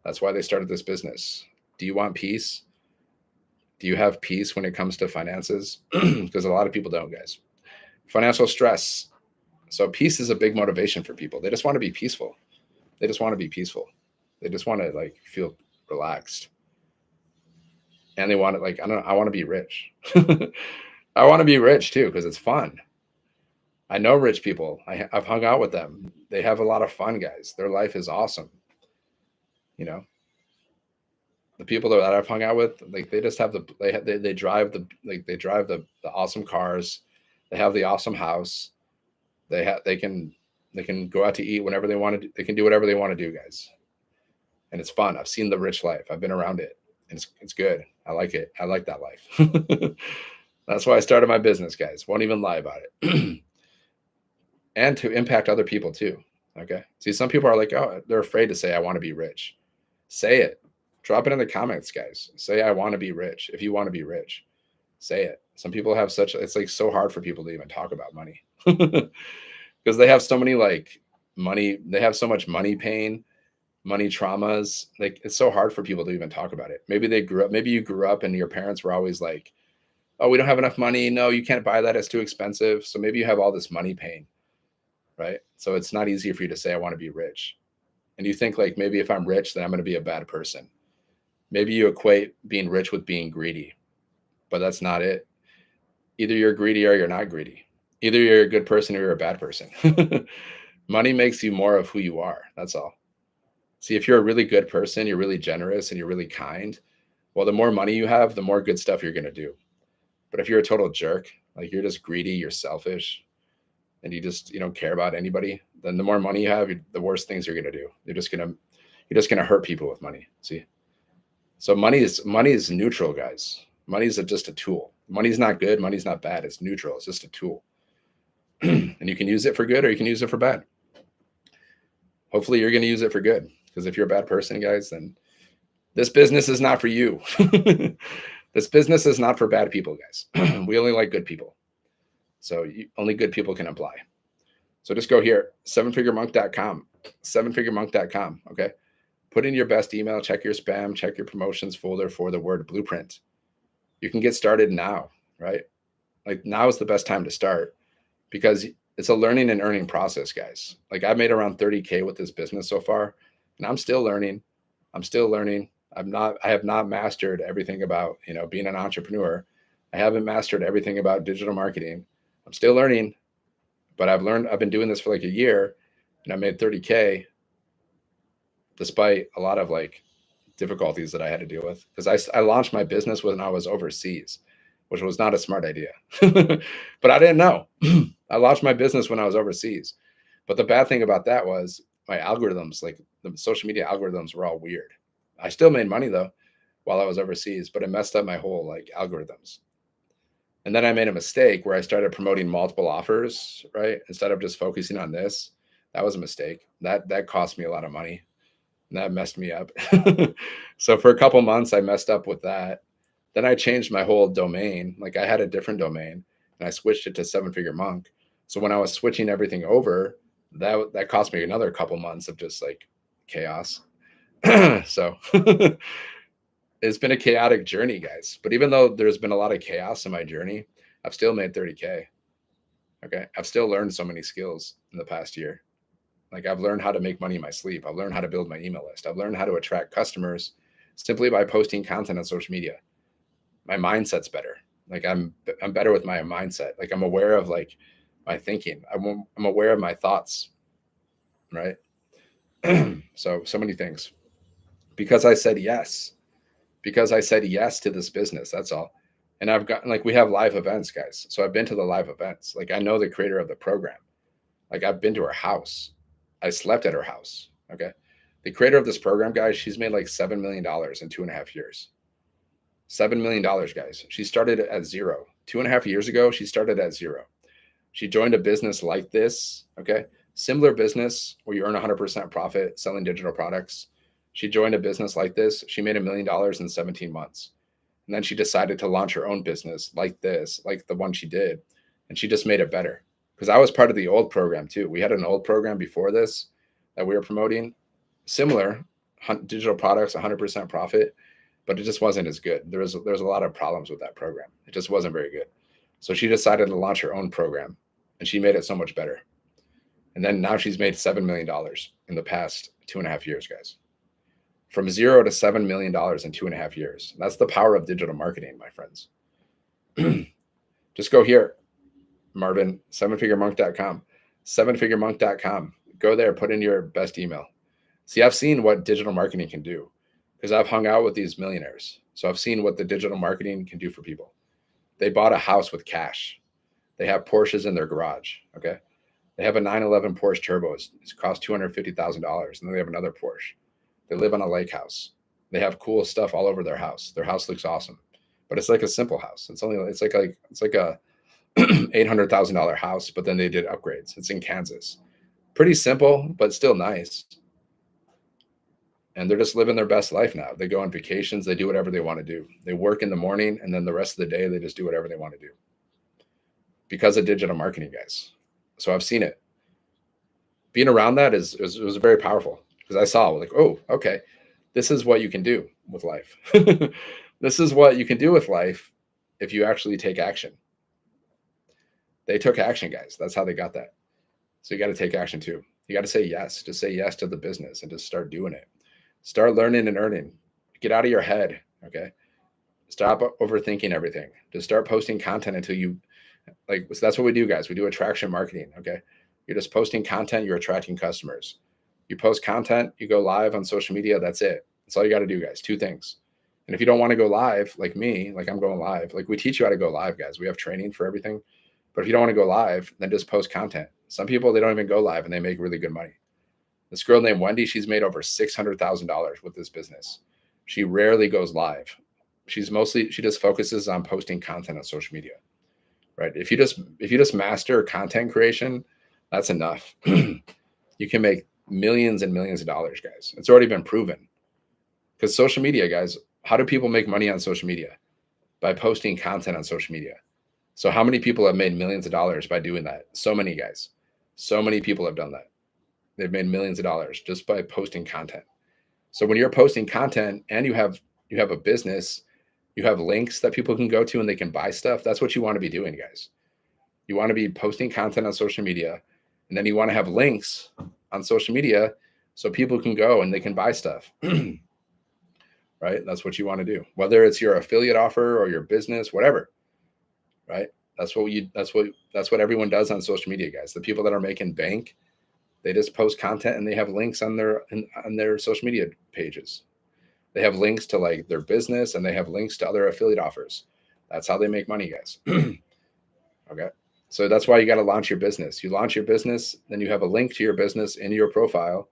That's why they started this business. Do you want peace? Do you have peace when it comes to finances? Because a lot of people don't, guys. Financial stress. So peace is a big motivation for people. They just want to be peaceful. They just want to be peaceful. They just want to feel relaxed. And they want to I want to be rich. I want to be rich too, because it's fun. I know rich people. I've hung out with them. They have a lot of fun, guys. Their life is awesome. The people that I've hung out with, they just have they drive the awesome cars. They have the awesome house. They can go out to eat whenever they want to. They can do whatever they want to do, guys. And it's fun. I've seen the rich life. I've been around it. And it's good. I like it. I like that life. That's why I started my business, guys. Won't even lie about it. And to impact other people too. Okay. See, some people are they're afraid to say, I want to be rich. Say it. Drop it in the comments, guys. Say, I want to be rich. If you want to be rich, say it. Some people have it's so hard for people to even talk about money because they have so many money. They have so much money pain, money traumas. It's so hard for people to even talk about it. Maybe you grew up and your parents were always like, oh, we don't have enough money. No, you can't buy that. It's too expensive. So maybe you have all this money pain, right? So it's not easy for you to say, I want to be rich. And you think maybe if I'm rich, then I'm going to be a bad person. Maybe you equate being rich with being greedy, but that's not it. Either you're greedy or you're not greedy. Either you're a good person or you're a bad person. Money makes you more of who you are. That's all. See, if you're a really good person, you're really generous and you're really kind, well, the more money you have, the more good stuff you're going to do. But if you're a total jerk, you're just greedy, you're selfish, and you don't care about anybody, then the more money you have, the worse things you're going to do. You're just going to hurt people with money. See? So money is neutral, guys. Money is just a tool. Money's not good. Money's not bad. It's neutral. It's just a tool. And you can use it for good or you can use it for bad. Hopefully you're going to use it for good, because if you're a bad person, guys, then this business is not for you. This business is not for bad people, guys. We only like good people. So only good people can apply. So just go here, sevenfiguremonk.com, sevenfiguremonk.com. Okay. Put in your best email, check your spam, check your promotions folder for the word blueprint. You can get started now, right? Now is the best time to start, because it's a learning and earning process, guys. I've made around 30K with this business so far, and I'm still learning. I have not mastered everything about, being an entrepreneur. I haven't mastered everything about digital marketing. I'm still learning, but I've been doing this for like a year, and I made 30K despite a lot of like difficulties that I had to deal with, because I launched my business when I was overseas, which was not a smart idea. But I didn't know. I launched my business when I was overseas. But the bad thing about that was my algorithms, like the social media algorithms, were all weird. I still made money though while I was overseas, but it messed up my whole like algorithms. And then I made a mistake where I started promoting multiple offers, right? Instead of just focusing on this. That was a mistake. That cost me a lot of money. And that messed me up. So for a couple months, I messed up with that. Then I changed my whole domain. Like I had a different domain and I switched it to Seven Figure Monk. So when I was switching everything over, that cost me another couple months of just like chaos. So it's been a chaotic journey, guys. But even though there's been a lot of chaos in my journey, I've still made 30K. Okay. I've still learned so many skills in the past year. Like I've learned how to make money in my sleep. I've learned how to build my email list. I've learned how to attract customers simply by posting content on social media. My mindset's better. Like I'm better with my mindset. Like I'm aware of like my thinking. I'm aware of my thoughts, right? So many things because I said yes. Because I said yes to this business. That's all. And I've gotten like we have live events, guys. So I've been to the live events. Like I know the creator of the program. Like I've been to her house. I slept at her house. Okay. The creator of this program, guys, she's made like $7 million in 2.5 years. $7 million, guys. She started at zero. 2.5 years ago, she started at zero. She joined a business like this. Okay. Similar business where you earn 100% profit selling digital products. She joined a business like this. She made $1 million in 17 months. And then she decided to launch her own business like this, like the one she did. And she just made it better. Because I was part of the old program too. We had an old program before this that we were promoting, similar digital products, 100% profit, but it just wasn't as good. There was a lot of problems with that program. It just wasn't very good. So she decided to launch her own program, and she made it so much better. And then now she's made $7 million in the past 2.5 years, guys. From zero to $7 million in 2.5 years. That's the power of digital marketing, my friends. Just go here. Marvin, sevenfiguremonk.com, sevenfiguremonk.com. Go there, put in your best email. See, I've seen what digital marketing can do because I've hung out with these millionaires. So I've seen what the digital marketing can do for people. They bought a house with cash. They have Porsches in their garage. Okay. They have a 911 Porsche Turbo. It costs $250,000. And then they have another Porsche. They live on a lake house. They have cool stuff all over their house. Their house looks awesome, but it's like a simple house. It's like a $800,000 house, but then they did upgrades. It's in Kansas. Pretty simple, but still nice. And they're just living their best life now. They go on vacations. They do whatever they want to do. They work in the morning, and then the rest of the day, they just do whatever they want to do because of digital marketing, guys. So I've seen it. Being around that was very powerful because I saw like, oh, okay, this is what you can do with life. This is what you can do with life if you actually take action. They took action, guys. That's how they got that. So you got to take action too. You got to say yes. Just say yes to the business and just start doing it. Start learning and earning. Get out of your head. Okay. Stop overthinking everything. Just start posting content until you like. So that's what we do, guys. We do attraction marketing. Okay. You're just posting content. You're attracting customers. You post content. You go live on social media. That's it. That's all you got to do, guys. 2 things. And if you don't want to go live, like me, like I'm going live, like we teach you how to go live, guys. We have training for everything. But if you don't want to go live, then just post content. Some people, they don't even go live and they make really good money. This girl named Wendy, she's made over $600,000 with this business. She rarely goes live. She just focuses on posting content on social media, right? If you just master content creation, that's enough. You can make millions and millions of dollars, guys. It's already been proven. Because social media, guys, how do people make money on social media? By posting content on social media. So how many people have made millions of dollars by doing that? So many, guys. So many people have done that. They've made millions of dollars just by posting content. So when you're posting content and you have a business, you have links that people can go to and they can buy stuff. That's what you want to be doing, guys. You want to be posting content on social media, and then you want to have links on social media so people can go and they can buy stuff. Right? That's what you want to do. Whether it's your affiliate offer or your business, whatever. Right? That's what everyone does on social media, guys. The people that are making bank, they just post content and they have links on their social media pages. They have links to like their business and they have links to other affiliate offers. That's how they make money, guys. Okay. So that's why you got to launch your business. You launch your business, then you have a link to your business in your profile,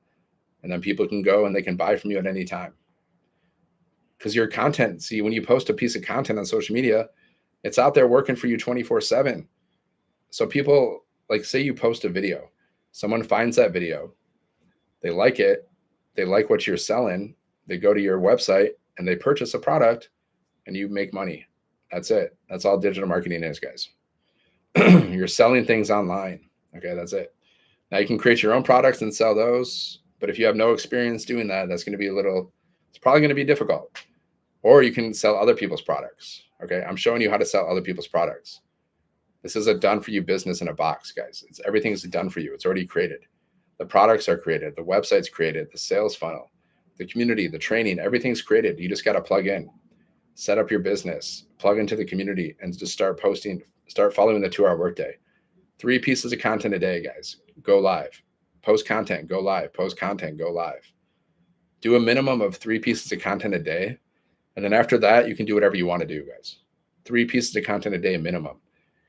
and then people can go and they can buy from you at any time. Because your content, see, when you post a piece of content on social media, it's out there working for you 24/7. So people, like, say you post a video, someone finds that video, they like it, they like what you're selling, they go to your website and they purchase a product and you make money. That's it. That's all digital marketing is, guys. You're selling things online. Okay, that's it. Now you can create your own products and sell those, but if you have no experience doing that, that's going to be it's probably going to be difficult. Or you can sell other people's products. Okay, I'm showing you how to sell other people's products. This is a done for you business in a box, guys. Everything's done for you. It's already created. The products are created, the website's created, the sales funnel, the community, the training, everything's created. You just got to plug in, set up your business, plug into the community, and just start posting, start following the 2-hour workday. 3 pieces of content a day, guys. Go live. Post content, go live. Post content, go live. Do a minimum of 3 pieces of content a day. And then after that, you can do whatever you want to do, guys. 3 pieces of content a day minimum,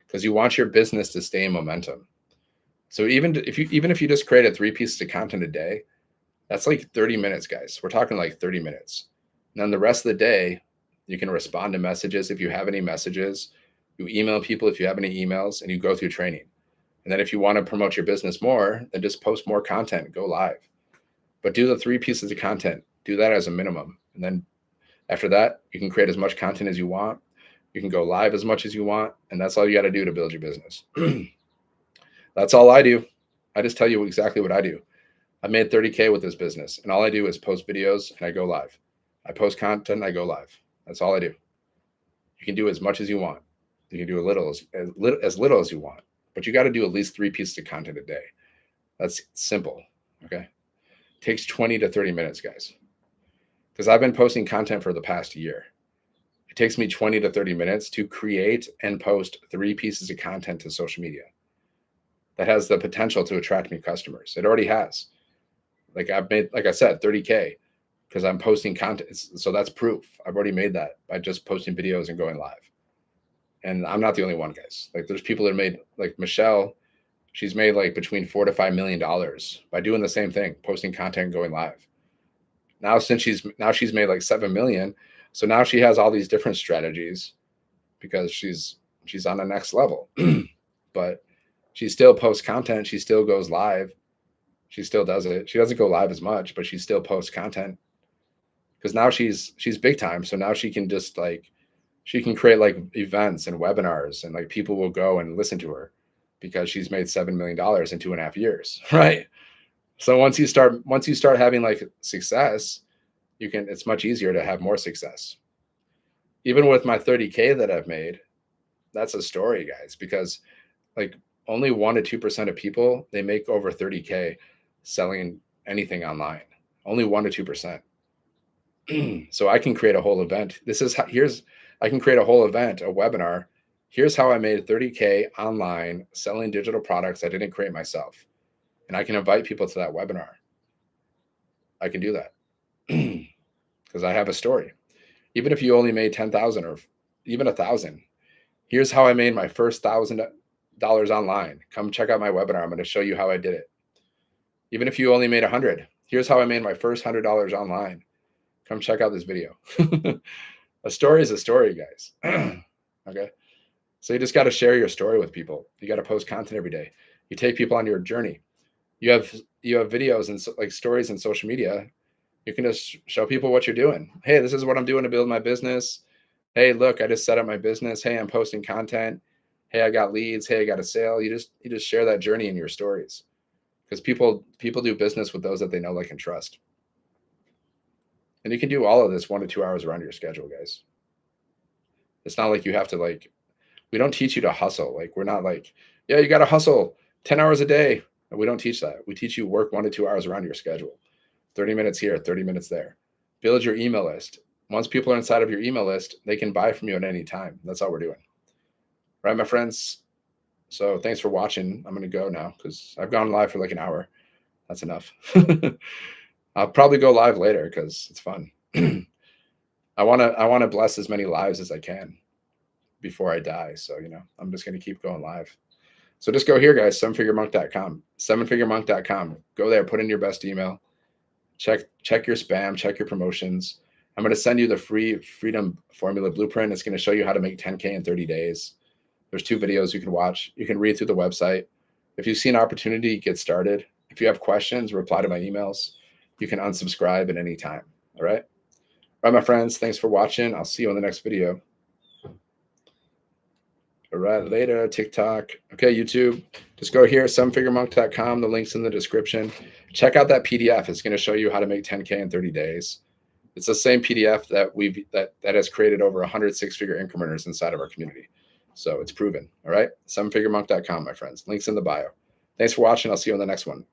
because you want your business to stay in momentum. So even if you just created 3 pieces of content a day, that's like 30 minutes, guys. We're talking like 30 minutes. And then the rest of the day, you can respond to messages if you have any messages. You email people if you have any emails, and you go through training. And then if you want to promote your business more, then just post more content, go live. But do the 3 pieces of content. Do that as a minimum. And then after that, you can create as much content as you want. You can go live as much as you want. And that's all you got to do to build your business. That's all I do. I just tell you exactly what I do. I made 30K with this business, and all I do is post videos and I go live. I post content, I go live. That's all I do. You can do as much as you want. You can do as little as you want, but you got to do at least 3 pieces of content a day. That's simple. Okay. It takes 20 to 30 minutes, guys. Because I've been posting content for the past year. It takes me 20 to 30 minutes to create and post 3 pieces of content to social media. That has the potential to attract me customers. It already has. Like I've made, like I said, 30K because I'm posting content. So that's proof. I've already made that by just posting videos and going live. And I'm not the only one, guys. Like there's people that made, like Michelle, she's made like between $4 to $5 million by doing the same thing, posting content and going live. Now she's made like 7 million. So now she has all these different strategies because she's on the next level. But she still posts content. She still goes live. She still does it. She doesn't go live as much, but she still posts content because now she's big time. So now she can just she can create like events and webinars, and like people will go and listen to her because she's made $7 million in 2.5 years. Right. So once you start having like success, it's much easier to have more success. Even with my 30K that I've made, that's a story, guys, because like only 1 to 2% of people, they make over 30K selling anything online. Only 1 to 2%. So I can create a whole event. I can create a whole event, a webinar. Here's how I made 30K online selling digital products I didn't create myself. And I can invite people to that webinar. I can do that because I have a story. Even if you only made 10,000 or even 1,000, here's how I made my first $1,000 online. Come check out my webinar. I'm going to show you how I did it. Even if you only made 100, here's how I made my first $100 online. Come check out this video. A story is a story, guys. Okay. So you just got to share your story with people. You got to post content every day. You take people on your journey. You have videos and like stories in social media. You can just show people what you're doing. Hey, this is what I'm doing to build my business. Hey, look, I just set up my business. Hey, I'm posting content. Hey, I got leads. Hey, I got a sale. You just share that journey in your stories, because people do business with those that they know, like, and trust. And you can do all of this 1 to 2 hours around your schedule, guys. It's not like you have to we don't teach you to hustle. Like, we're not like, yeah, you got to hustle 10 hours a day. We don't teach that. We teach you work 1 to 2 hours around your schedule. 30 minutes here, 30 minutes there. Build your email list. Once people are inside of your email list, they can buy from you at any time. That's all we're doing. Right, my friends? So thanks for watching. I'm going to go now because I've gone live for like an hour. That's enough. I'll probably go live later because it's fun. I want to bless as many lives as I can before I die. So, I'm just going to keep going live. So just go here, guys, sevenfiguremonk.com, sevenfiguremonk.com. Go there, put in your best email, check your spam, check your promotions. I'm going to send you the free Freedom Formula Blueprint. It's going to show you how to make 10K in 30 days. There's 2 videos you can watch. You can read through the website. If you see an opportunity, get started. If you have questions, reply to my emails. You can unsubscribe at any time. All right. All right, my friends. Thanks for watching. I'll see you on the next video. All right, later, TikTok. Okay, YouTube. Just go here, sevenfiguremonk.com. The link's in the description. Check out that PDF. It's going to show you how to make 10K in 30 days. It's the same PDF that has created over 100 six-figure incrementers inside of our community. So it's proven. All right, sevenfiguremonk.com, my friends. Links in the bio. Thanks for watching. I'll see you on the next one.